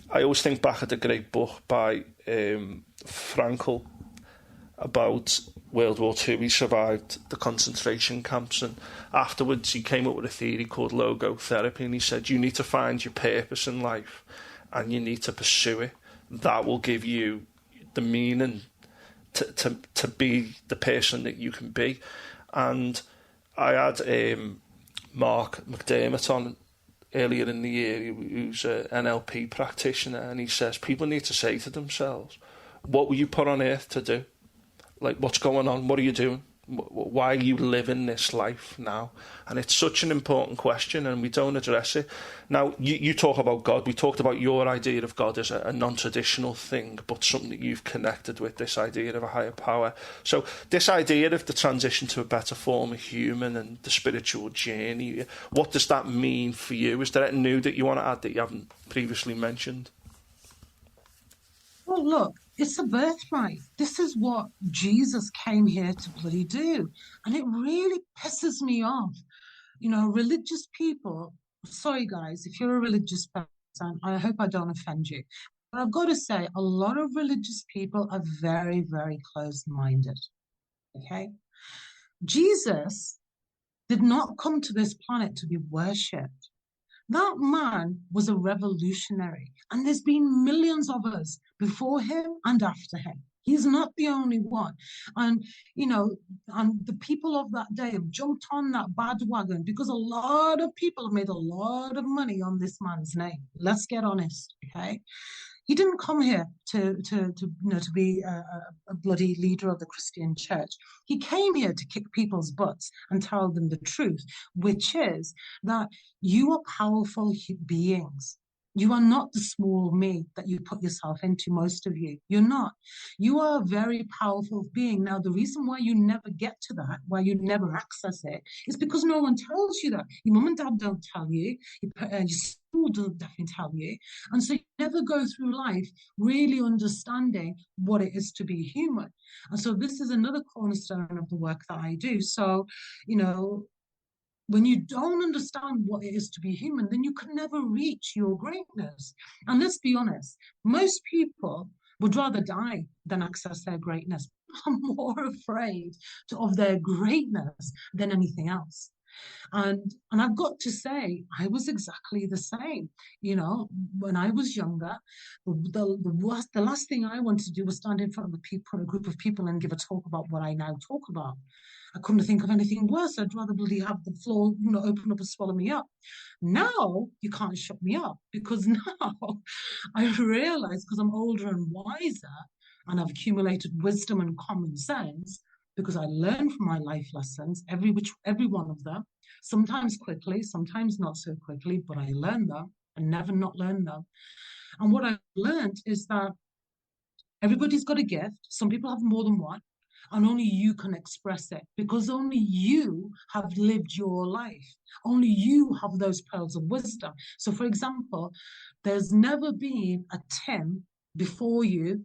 I always think back at the great book by Frankl about World War II. He survived the concentration camps, and afterwards he came up with a theory called logotherapy, and he said you need to find your purpose in life and you need to pursue it. That will give you the meaning to be the person that you can be. And I had Mark McDermott on earlier in the year, who's an NLP practitioner, and he says people need to say to themselves, what were you put on earth to do? Like, what's going on? What are you doing? Why are you living this life now? And it's such an important question, and we don't address it. Now, you talk about God. We talked about your idea of God as a non-traditional thing, but something that you've connected with, this idea of a higher power. So this idea of the transition to a better form of human and the spiritual journey, what does that mean for you? Is there anything new that you want to add that you haven't previously mentioned? Well, look, it's a birthright. This is what Jesus came here to bloody do. And it really pisses me off. You know, religious people, sorry guys, if you're a religious person, I hope I don't offend you. But I've got to say, a lot of religious people are very, very closed-minded. Okay? Jesus did not come to this planet to be worshipped. That man was a revolutionary, and there's been millions of us before him and after him. He's not the only one. And, you know, and the people of that day have jumped on that bandwagon because a lot of people have made a lot of money on this man's name. Let's get honest, okay? He didn't come here to be a bloody leader of the Christian church. He came here to kick people's butts and tell them the truth, which is that you are powerful beings. You are not the small me that you put yourself into, most of you. You're not. You are a very powerful being. Now, the reason why you never get to that, why you never access it, is because no one tells you that. Your mum and dad don't tell you. Your school doesn't definitely tell you. And so you never go through life really understanding what it is to be human. And so this is another cornerstone of the work that I do. So, you know, when you don't understand what it is to be human, then you can never reach your greatness. And let's be honest, most people would rather die than access their greatness. I'm more afraid of their greatness than anything else. And I've got to say, I was exactly the same. You know, when I was younger, the last thing I wanted to do was stand in front of a group of people and give a talk about what I now talk about. I couldn't think of anything worse. I'd rather bloody have the floor, you know, open up and swallow me up. Now you can't shut me up, because now I realize, because I'm older and wiser and I've accumulated wisdom and common sense, because I learn from my life lessons, every one of them, sometimes quickly, sometimes not so quickly, but I learn them and never not learn them. And what I've learned is that everybody's got a gift. Some people have more than one, and only you can express it, because only you have lived your life. Only you have those pearls of wisdom. So, for example, there's never been a Tim before you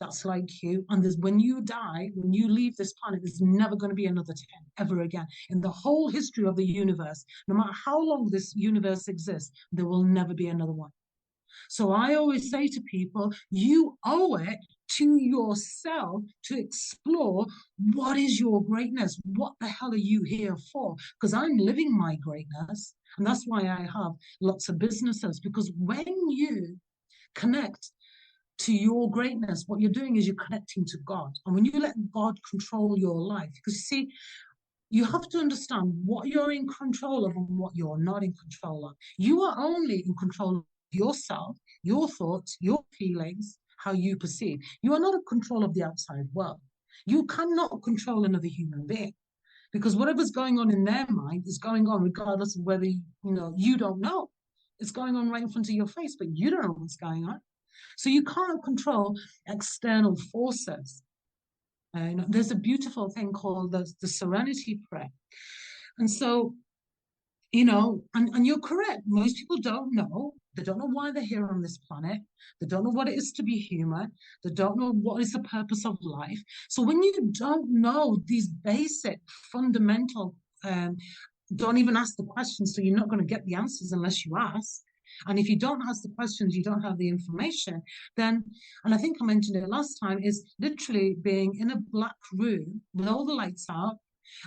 that's like you. And when you die, when you leave this planet, there's never going to be another Tim ever again. In the whole history of the universe, no matter how long this universe exists, there will never be another one. So I always say to people, you owe it to yourself to explore what is your greatness? What the hell are you here for? Because I'm living my greatness. And that's why I have lots of businesses, because when you connect to your greatness, what you're doing is you're connecting to God. And when you let God control your life, because you see, you have to understand what you're in control of and what you're not in control of. You are only in control of yourself, your thoughts, your feelings, how you perceive. You are not in control of the outside world. You cannot control another human being, because whatever's going on in their mind is going on regardless of whether, you don't know. It's going on right in front of your face, but you don't know what's going on. So you can't control external forces. There's a beautiful thing called the Serenity Prayer. And so, and you're correct. Most people don't know. They don't know why they're here on this planet. They don't know what it is to be human. They don't know what is the purpose of life. So when you don't know these basic, fundamental, don't even ask the questions, so you're not going to get the answers unless you ask. And if you don't ask the questions, you don't have the information, then, and I think I mentioned it last time, is literally being in a black room with all the lights out,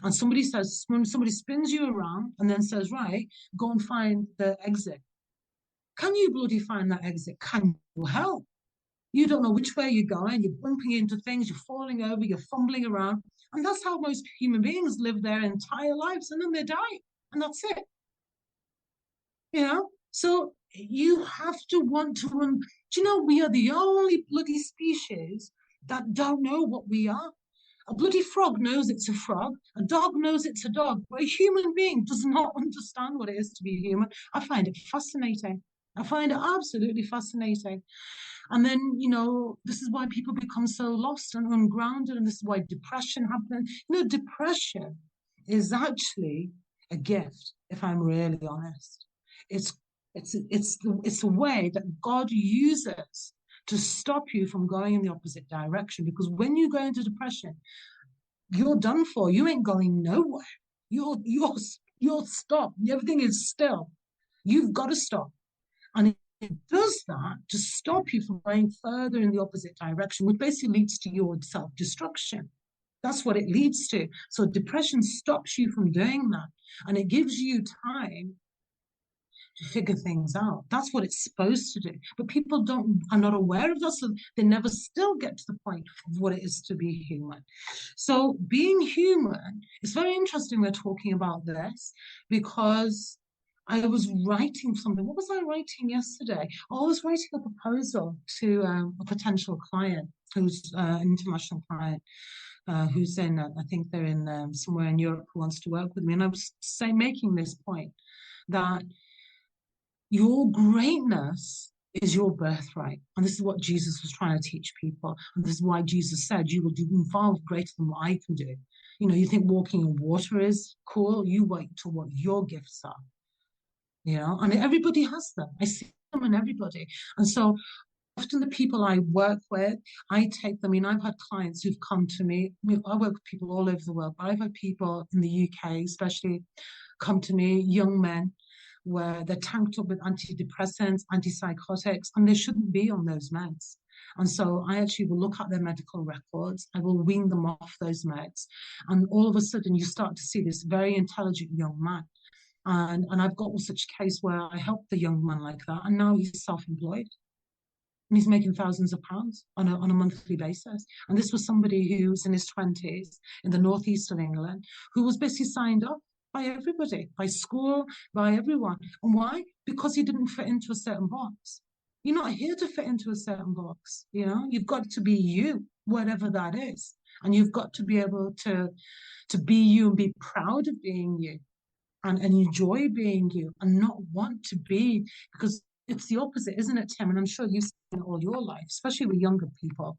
and somebody spins you around and then says, right, go and find the exit. Can you bloody find that exit? Can you help? You don't know which way you're going. You're bumping into things. You're falling over. You're fumbling around. And that's how most human beings live their entire lives. And then they die. And that's it. So you have to want to run. Do you know we are the only bloody species that don't know what we are? A bloody frog knows it's a frog. A dog knows it's a dog. But a human being does not understand what it is to be human. I find it fascinating. I find it absolutely fascinating. And then, this is why people become so lost and ungrounded, and this is why depression happens. Depression is actually a gift, if I'm really honest. It's a way that God uses to stop you from going in the opposite direction. Because when you go into depression, you're done for. You ain't going nowhere. You're stopped. Everything is still. You've got to stop. And it does that to stop you from going further in the opposite direction, which basically leads to your self-destruction. That's what it leads to. So depression stops you from doing that. And it gives you time to figure things out. That's what it's supposed to do. But people are not aware of that, so they never still get to the point of what it is to be human. So being human, it's very interesting we're talking about this, because I was writing something. What was I writing yesterday? I was writing a proposal to a potential client who's an international client. Who's in, I think they're in somewhere in Europe, who wants to work with me. And I was making this point that your greatness is your birthright. And this is what Jesus was trying to teach people. And this is why Jesus said, you will do far greater than what I can do. You think walking in water is cool. You wait till what your gifts are. And everybody has them. I see them in everybody. And so often the people I work with, I take them. I've had clients who've come to me. I work with people all over the world, but I've had people in the UK, especially, come to me, young men, where they're tanked up with antidepressants, antipsychotics, and they shouldn't be on those meds. And so I actually will look at their medical records. I will wean them off those meds. And all of a sudden, you start to see this very intelligent young man. And I've got such a case where I helped the young man like that, and now he's self-employed. And he's making thousands of pounds on a monthly basis. And this was somebody who's in his 20s in the northeast of England, who was basically signed up by everybody, by school, by everyone. And why? Because he didn't fit into a certain box. You're not here to fit into a certain box. You've got to be you, whatever that is. And you've got to be able to be you and be proud of being you, and enjoy being you, and not want to be, because it's the opposite, isn't it, Tim? And I'm sure you've seen it all your life, especially with younger people,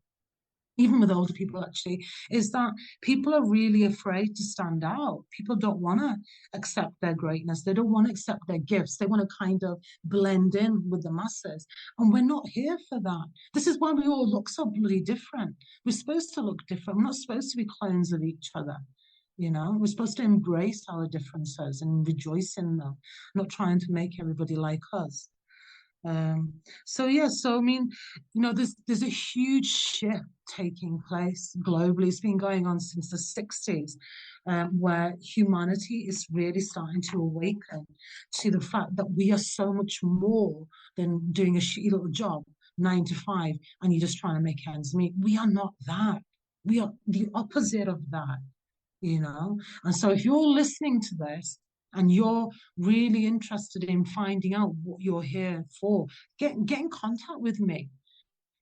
even with older people, actually, is that people are really afraid to stand out. People don't want to accept their greatness. They don't want to accept their gifts. They want to kind of blend in with the masses. And we're not here for that. This is why we all look so bloody different. We're supposed to look different. We're not supposed to be clones of each other. We're supposed to embrace our differences and rejoice in them, not trying to make everybody like us. So I mean, there's a huge shift taking place globally. It's been going on since the 60s, where humanity is really starting to awaken to the fact that we are so much more than doing a shitty little job, 9 to 5, and you're just trying to make ends meet. We are not that. We are the opposite of that. And so if you're listening to this and you're really interested in finding out what you're here for, get in contact with me.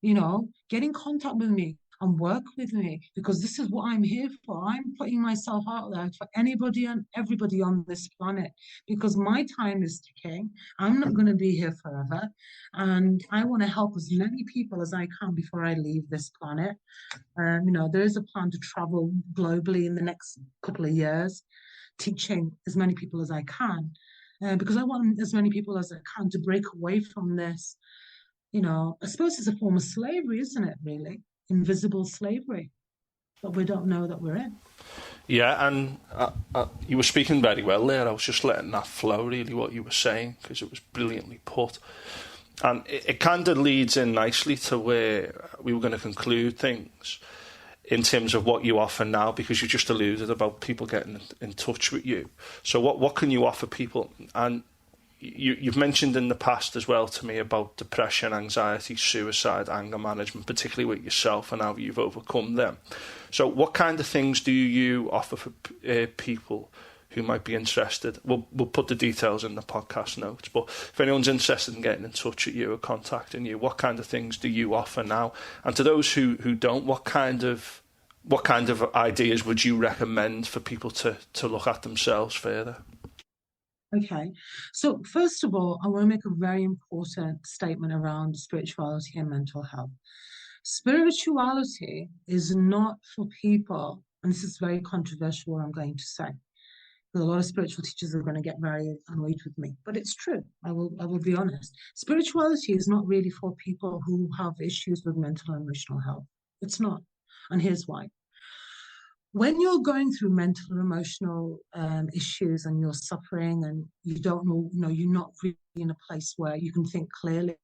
Get in contact with me and work with me, because this is what I'm here for. I'm putting myself out there for anybody and everybody on this planet, because my time is ticking. I'm not going to be here forever, and I want to help as many people as I can before I leave this planet. There is a plan to travel globally in the next couple of years, teaching as many people as I can, because I want as many people as I can to break away from this. I suppose it's a form of slavery, isn't it, really? Invisible slavery, but we don't know that we're in. Yeah, and you were speaking very well there. I was just letting that flow, really, what you were saying, because it was brilliantly put. And it kind of leads in nicely to where we were going to conclude things in terms of what you offer now, because you just alluded about people getting in touch with you. So what can you offer people? And you've mentioned in the past as well to me about depression, anxiety, suicide, anger management, particularly with yourself and how you've overcome them. So what kind of things do you offer for people who might be interested? We'll put the details in the podcast notes, but if anyone's interested in getting in touch with you or contacting you, what kind of things do you offer now? And to those who don't, what kind of ideas would you recommend for people to look at themselves further? Okay, so first of all, I want to make a very important statement around spirituality and mental health. Spirituality is not for people, and this is very controversial what I'm going to say, because a lot of spiritual teachers are going to get very annoyed with me, but it's true. I will be honest. Spirituality is not really for people who have issues with mental and emotional health. It's not, and here's why. When you're going through mental and emotional issues and you're suffering and you don't know, you're not really in a place where you can think clearly,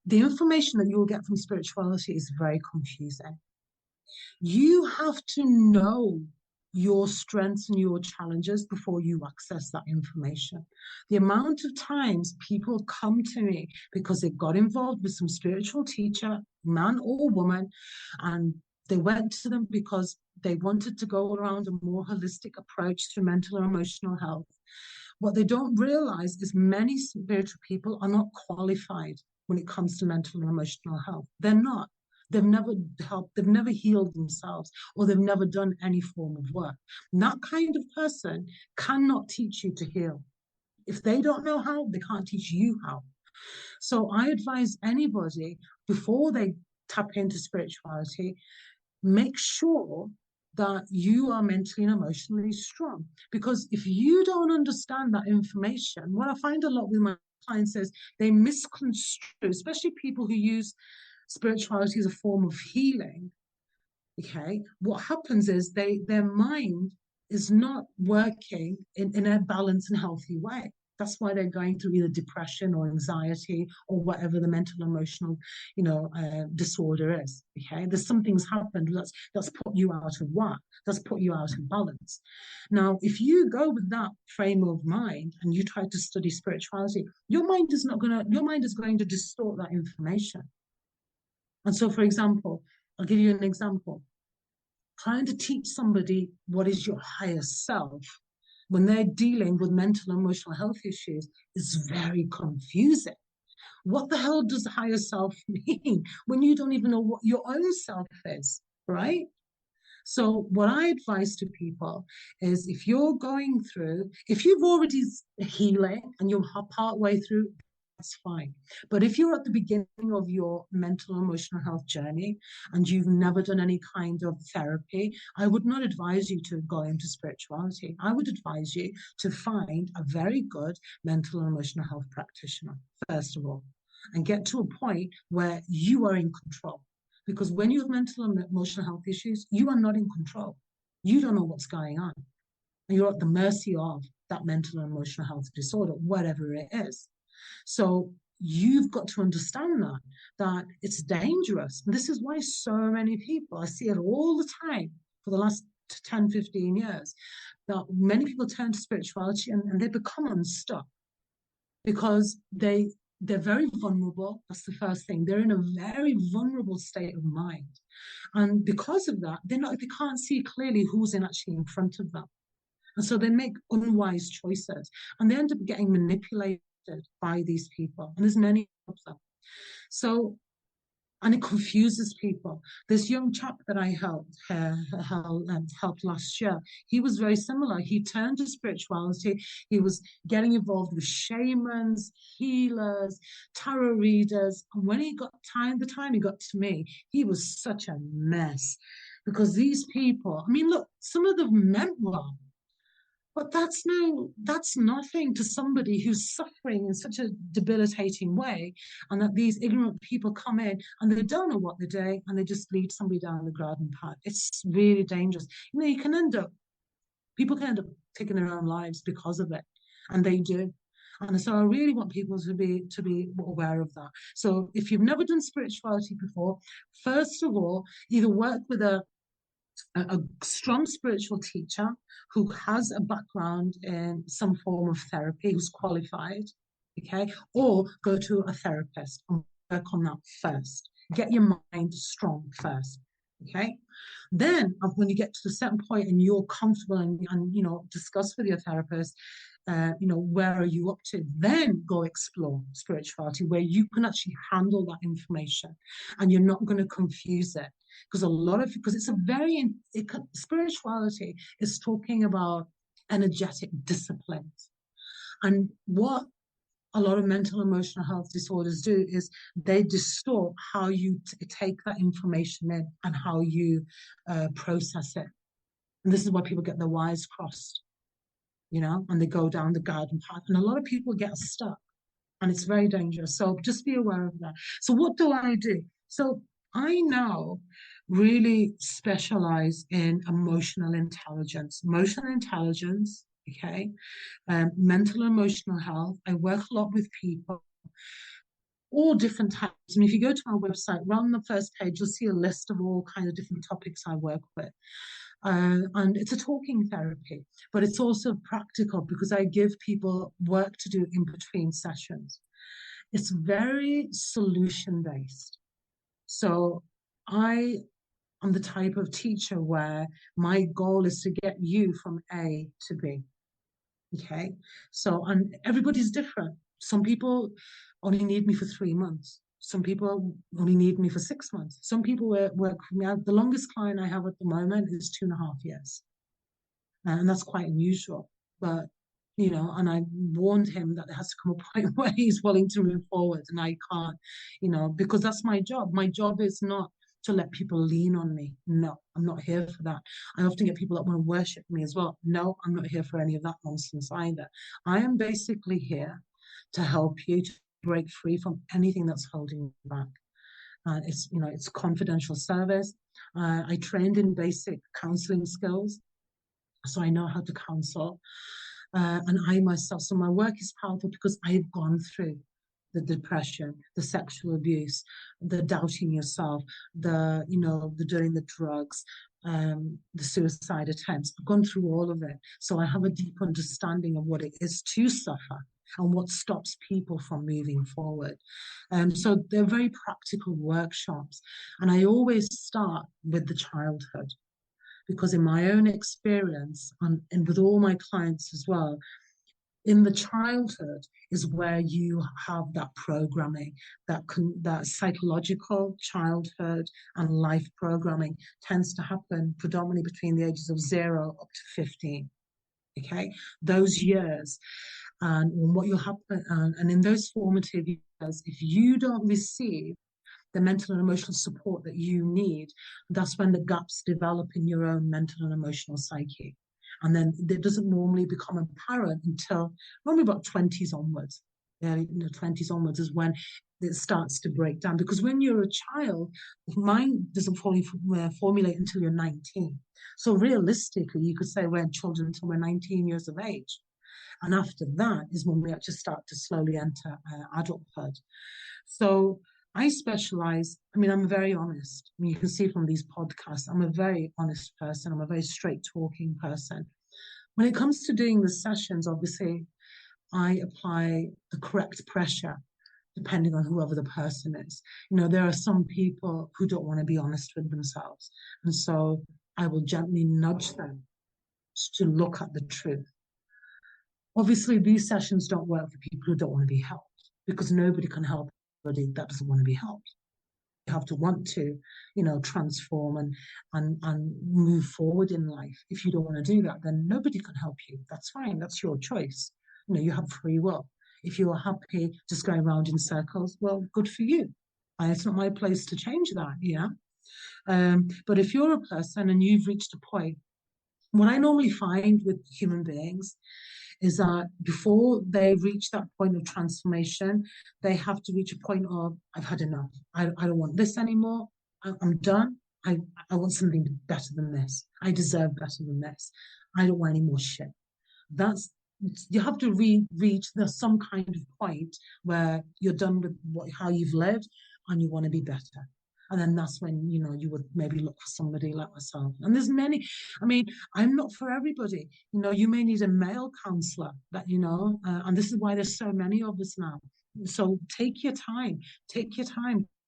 the information that you'll get from spirituality is very confusing. You have to know your strengths and your challenges before you access that information. The amount of times people come to me because they got involved with some spiritual teacher, man or woman, and they went to them because they wanted to go around a more holistic approach to mental and emotional health. What they don't realize is many spiritual people are not qualified when it comes to mental and emotional health. They're not. They've never helped, they've never healed themselves, or they've never done any form of work. And that kind of person cannot teach you to heal. If they don't know how, they can't teach you how. So I advise anybody, before they tap into spirituality, make sure that you are mentally and emotionally strong. Because if you don't understand that information, what I find a lot with my clients is they misconstrue, especially people who use spirituality as a form of healing. Okay, what happens is their mind is not working in a balanced and healthy way. That's why they're going through either depression or anxiety or whatever the mental emotional, disorder is. Okay, there's something's happened that's put you out of whack. That's put you out of balance. Now, if you go with that frame of mind and you try to study spirituality, your mind is going to distort that information. And so, for example, I'll give you an example. Trying to teach somebody what is your higher self when they're dealing with mental and emotional health issues is very confusing. What the hell does higher self mean when you don't even know what your own self is, right? So what I advise to people is if you've already healing and you're part way through, that's fine. But if you're at the beginning of your mental and emotional health journey and you've never done any kind of therapy, I would not advise you to go into spirituality. I would advise you to find a very good mental and emotional health practitioner, first of all, and get to a point where you are in control. Because when you have mental and emotional health issues, you are not in control. You don't know what's going on. And you're at the mercy of that mental and emotional health disorder, whatever it is. So you've got to understand that it's dangerous. And this is why so many people, I see it all the time for the last 10, 15 years, that many people turn to spirituality and they become unstuck because they're very vulnerable. That's the first thing. They're in a very vulnerable state of mind. And because of that, they can't see clearly who's actually in front of them. And so they make unwise choices and they end up getting manipulated by these people. And there's many of them. So, and it confuses people. This young chap that I helped last year, he was very similar. He turned to spirituality. He was getting involved with shamans, healers, tarot readers. And when the time he got to me, he was such a mess because these people, I mean, look, some of them meant well. But that's nothing to somebody who's suffering in such a debilitating way, and that these ignorant people come in and they don't know what they're doing and they just lead somebody down the garden path. It's really dangerous. People can end up taking their own lives because of it, and they do. And so I really want people to be aware of that. So if you've never done spirituality before, first of all, either work with a a strong spiritual teacher who has a background in some form of therapy, who's qualified, okay, or go to a therapist and work on that first. Get your mind strong first, okay? Then when you get to a certain point and you're comfortable and discuss with your therapist, where are you up to? Then go explore spirituality where you can actually handle that information and you're not going to confuse it. Because it's a spirituality is talking about energetic disciplines. And what a lot of mental emotional health disorders do is they distort how you take that information in and how you process it. And this is why people get their wires crossed, and they go down the garden path. And a lot of people get stuck and it's very dangerous. So just be aware of that. So what do I do? So I now really specialize in emotional intelligence. Emotional intelligence, okay, mental and emotional health. I work a lot with people, all different types. And if you go to our website, right on the first page, you'll see a list of all kinds of different topics I work with. And it's a talking therapy, but it's also practical because I give people work to do in between sessions. It's very solution based. So I am the type of teacher where my goal is to get you from A to B. Okay. So, and everybody's different. Some people only need me for 3 months. Some people only need me for 6 months. Some people work for me. The longest client I have at the moment is 2.5 years. And that's quite unusual. But, and I warned him that there has to come a point where he's willing to move forward and I can't, because that's my job. My job is not to let people lean on me. No, I'm not here for that. I often get people that want to worship me as well. No, I'm not here for any of that nonsense either. I am basically here to help you to break free from anything that's holding you back. It's confidential service. I trained in basic counselling skills, so I know how to counsel. And I myself, so my work is powerful because I've gone through the depression, the sexual abuse, the doubting yourself, the doing the drugs, the suicide attempts. I've gone through all of it. So I have a deep understanding of what it is to suffer and what stops people from moving forward. So they're very practical workshops. And I always start with the childhood, because in my own experience and with all my clients as well, in the childhood is where you have that programming, that psychological childhood and life programming tends to happen predominantly between the ages of 0 up to 15. Okay, those years, and what will happen, and in those formative years, if you don't receive the mental and emotional support that you need, that's when the gaps develop in your own mental and emotional psyche. And then it doesn't normally become apparent until normally about 20s onwards. Yeah, 20s onwards is when it starts to break down. Because when you're a child, mind doesn't formulate until you're 19. So realistically, you could say we're children until we're 19 years of age. And after that is when we actually start to slowly enter adulthood. So I specialize, I'm very honest. You can see from these podcasts, I'm a very honest person. I'm a very straight talking person. When it comes to doing the sessions, obviously, I apply the correct pressure depending on whoever the person is. There are some people who don't want to be honest with themselves. And so I will gently nudge them to look at the truth. Obviously, these sessions don't work for people who don't want to be helped, because nobody can help anybody that doesn't want to be helped. You have to want to, transform and move forward in life. If you don't want to do that, then nobody can help you. That's fine. That's your choice. You have free will. If you are happy just going around in circles, well, good for you. It's not my place to change that, yeah. But if you're a person and you've reached a point, what I normally find with human beings is that before they reach that point of transformation, they have to reach a point of, I've had enough. I don't want this anymore. I'm done. I want something better than this. I deserve better than this. I don't want any more shit. You have to reach some kind of point where you're done with how you've lived and you want to be better. And then that's when, you would maybe look for somebody like myself. And there's many, I mean, I'm not for everybody. You may need a male counselor and this is why there's so many of us now. So take your time,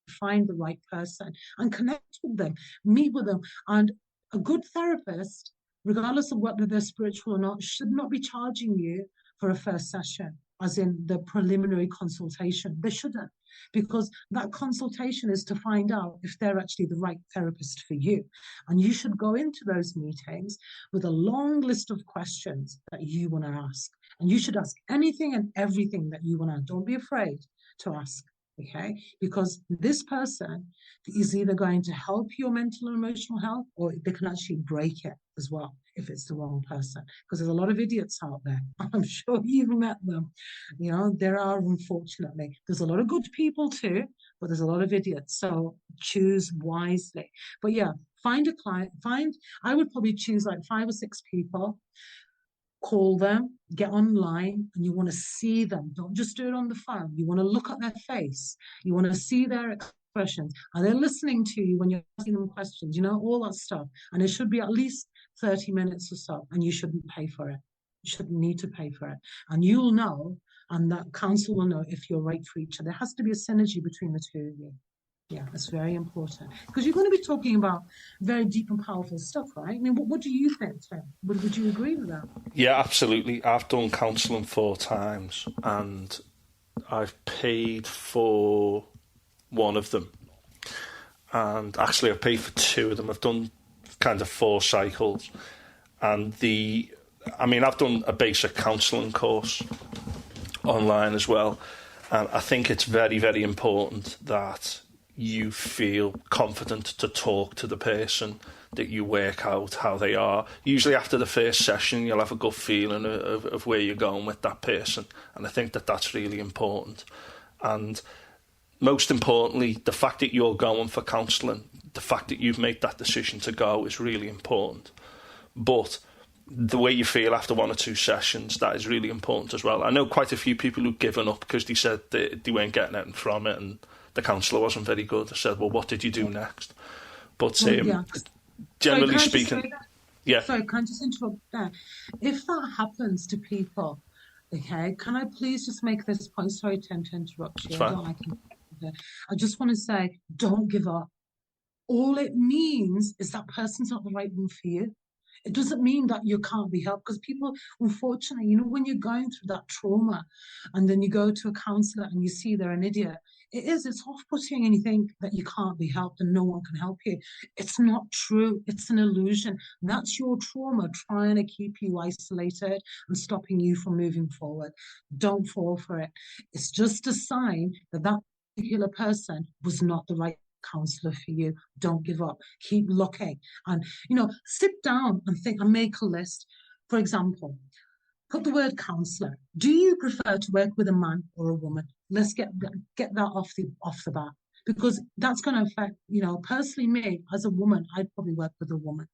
find the right person and connect with them, meet with them. And a good therapist, regardless of whether they're spiritual or not, should not be charging you for a first session, as in the preliminary consultation. They shouldn't, because that consultation is to find out if they're actually the right therapist for you. And you should go into those meetings with a long list of questions that you want to ask. And you should ask anything and everything that you want to. Don't be afraid to ask. Okay, because this person is either going to help your mental and emotional health, or they can actually break it as well if it's the wrong person. Because there's a lot of idiots out there. I'm sure you've met them. There are, unfortunately, there's a lot of good people too, but there's a lot of idiots. So choose wisely. But yeah, find a client. I would probably choose like 5 or 6 people. Call them, get online, and you want to see them. Don't just do it on the phone. You want to look at their face. You want to see their expressions. Are they listening to you when you're asking them questions? All that stuff. And it should be at least 30 minutes or so, and you shouldn't pay for it. You shouldn't need to pay for it. And you'll know, and that counsel will know if you're right for each other. There has to be a synergy between the two of you. Yeah, that's very important, because you're going to be talking about very deep and powerful stuff, right? I mean, what do you think, Tim? Would you agree with that? Yeah, absolutely. I've done counselling 4 times, and I've paid for one of them. And actually, I've paid for 2 of them. I've done kind of 4 cycles. And I've done a basic counselling course online as well. And I think it's very, very important that you feel confident to talk to the person, that you work out how they are. Usually after the first session, you'll have a good feeling of where you're going with that person. And I think that that's really important. And most importantly, the fact that you're going for counselling, the fact that you've made that decision to go is really important. But the way you feel after 1 or 2 sessions, that is really important as well. I know quite a few people who've given up because they said they weren't getting anything from it and the counsellor wasn't very good. I said, well, what did you do next? But generally speaking... Sorry, can I just interrupt there? If that happens to people, okay, can I please just make this point? Sorry, Tim, to interrupt you. I just want to say, don't give up. All it means is that person's not the right one for you. It doesn't mean that you can't be helped, because people, unfortunately, when you're going through that trauma and then you go to a counsellor and you see they're an idiot, it's off-putting, and you think that you can't be helped and no one can help you. It's not true. It's an illusion. That's your trauma trying to keep you isolated and stopping you from moving forward. Don't fall for it. It's just a sign that that particular person was not the right counselor for you. Don't give up. Keep looking, and sit down and think and make a list. For example, put the word counselor. Do you prefer to work with a man or a woman? Let's get that off the bat, because that's going to affect, personally, me as a woman, I'd probably work with a woman.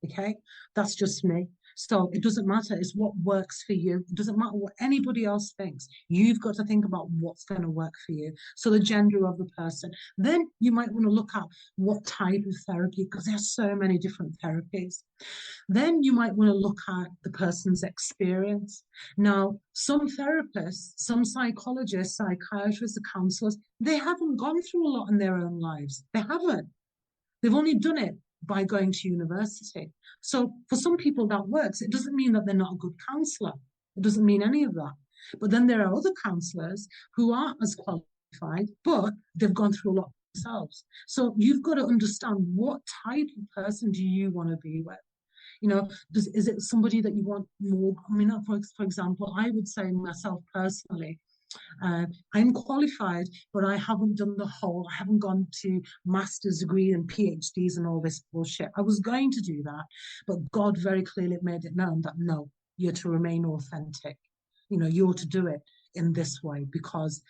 Okay, that's just me. So it doesn't matter. It's what works for you. It doesn't matter what anybody else thinks. You've got to think about what's going to work for you. So the gender of the person. Then you might want to look at what type of therapy, because there's so many different therapies. Then you might want to look at the person's experience. Now, some therapists, some psychologists, psychiatrists, counselors, they haven't gone through a lot in their own lives. They haven't. They've only done it by going to university. So for some people that works. It doesn't mean that they're not a good counsellor. It doesn't mean any of that. But then there are other counsellors who aren't as qualified, but they've gone through a lot themselves. So you've got to understand, what type of person do you want to be with? Is it somebody that you want more? For example, I would say myself personally, I'm qualified, but I haven't gone to master's degree and PhDs and all this bullshit. I was going to do that, but God very clearly made it known that no, you're to remain authentic. You're to do it in this way, because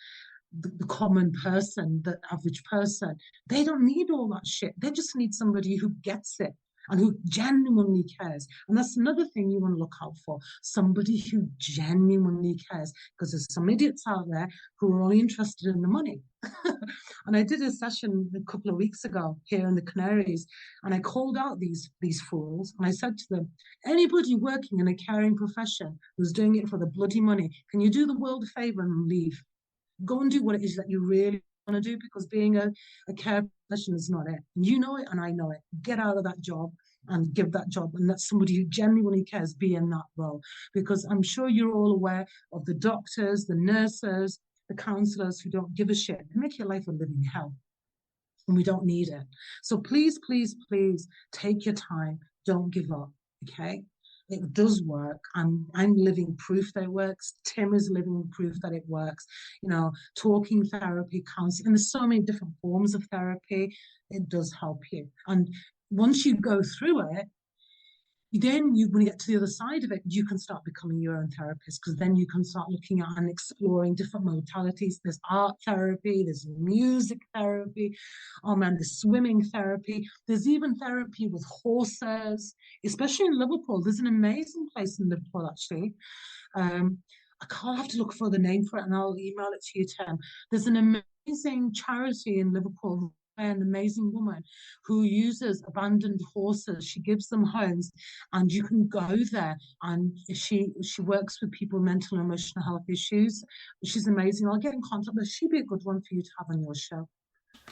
the common person, the average person, they don't need all that shit. They just need somebody who gets it. and who genuinely cares. And that's another thing you want to look out for, somebody who genuinely cares, because there's some idiots out there who are only interested in the money. And I did a session a couple of weeks ago here in the Canaries, and I called out these fools, and I said to them, anybody working in a caring profession who's doing it for the bloody money, can you do the world a favor and leave? Go and do what it is that you really want to do, because being a care profession is not it. And you know it, and I know it. Get out of that job and give that job, and let somebody who genuinely cares be in that role. Because I'm sure you're all aware of the doctors, the nurses, the counselors who don't give a shit. They make your life a living hell, and we don't need it. So please, please, please take your time. Don't give up, okay? It does work. I'm living proof that it works. Tim is living proof that it works. You know, talking therapy, counseling, and there's so many different forms of therapy. It does help you. And once you go through it, then when you get to the other side of it, you can start becoming your own therapist, because then you can start looking at and exploring different modalities. There's art therapy, there's music therapy, oh man, there's swimming therapy. There's even therapy with horses, especially in Liverpool. There's an amazing place in Liverpool, actually. I'll have to look for the name for it, and I'll email it to you, Tim. There's an amazing charity in Liverpool, an amazing woman who uses abandoned horses. She gives them homes, and you can go there, and she works with people with mental and emotional health issues. She's amazing. I'll get in contact with her. She'd be a good one for you to have on your show.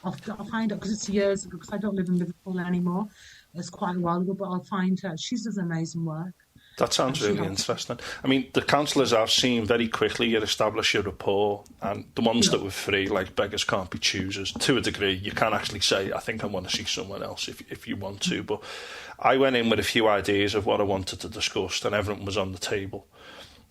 I'll find out, because it's years ago, because I don't live in Liverpool anymore. It's quite a while ago, but I'll find her. She does amazing work. That sounds really interesting. I mean, the counsellors I've seen, very quickly you establish your rapport, and the ones that were free, like beggars can't be choosers, to a degree. You can actually say, I think I want to see someone else if you want to. But I went in with a few ideas of what I wanted to discuss, and everything was on the table.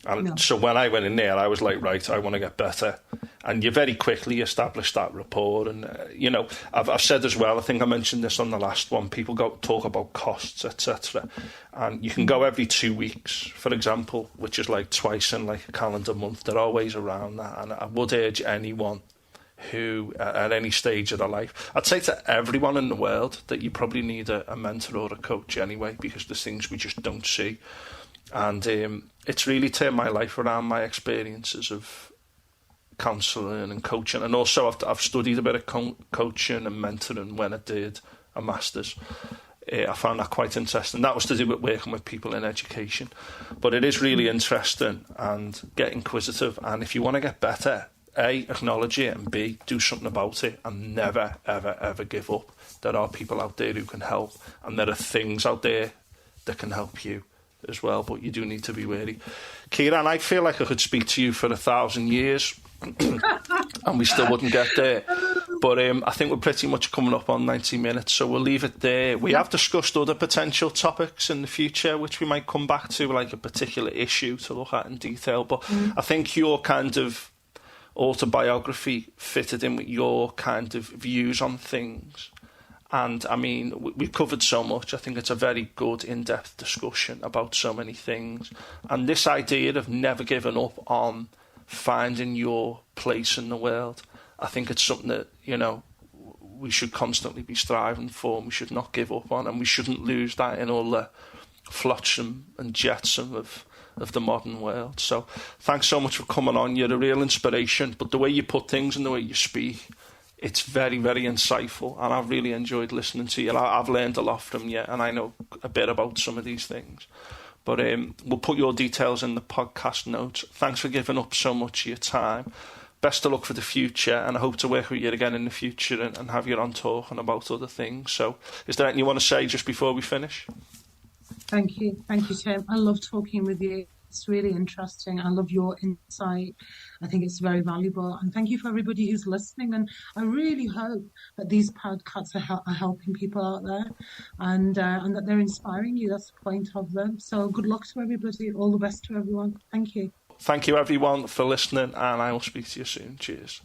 And so when I went in there, I was like, right, I want to get better. And you very quickly establish that rapport. And, you know, I've said as well, I think I mentioned this on the last one, people talk about costs, etc. And you can go every 2 weeks, for example, which is like twice in like a calendar month. They're always around that. And I would urge anyone who, at any stage of their life, I'd say to everyone in the world that you probably need a mentor or a coach anyway, because there's things we just don't see. And it's really turned my life around, my experiences of counselling and coaching. And also I've studied a bit of coaching and mentoring when I did a master's. I found that quite interesting. That was to do with working with people in education. But it is really interesting, and get inquisitive. And if you want to get better, A, acknowledge it, and B, do something about it, and never, ever, ever give up. There are people out there who can help, and there are things out there that can help you as well, but you do need to be wary. Kiran, I feel like I could speak to you for 1,000 years and we still wouldn't get there. But I think we're pretty much coming up on 90 minutes, so we'll leave it there. We have discussed other potential topics in the future, which we might come back to, like a particular issue to look at in detail. But I think your kind of autobiography fitted in with your kind of views on things. And, I mean, we've covered so much. I think it's a very good, in-depth discussion about so many things. And this idea of never giving up on finding your place in the world, I think it's something that, you know, we should constantly be striving for, and we should not give up on, and we shouldn't lose that in all the flotsam and jetsam of the modern world. So thanks so much for coming on. You're a real inspiration, but the way you put things and the way you speak, it's very, very insightful, and I've really enjoyed listening to you. I've learned a lot from you, and I know a bit about some of these things. But we'll put your details in the podcast notes. Thanks for giving up so much of your time. Best of luck for the future, and I hope to work with you again in the future and have you on talking about other things. So is there anything you want to say just before we finish? Thank you, Tim. I love talking with you. It's really interesting. I love your insight. I think it's very valuable. And thank you for everybody who's listening. And I really hope that these podcasts are helping people out there, and that they're inspiring you. That's the point of them. So good luck to everybody. All the best to everyone. Thank you. Thank you, everyone, for listening, and I will speak to you soon. Cheers.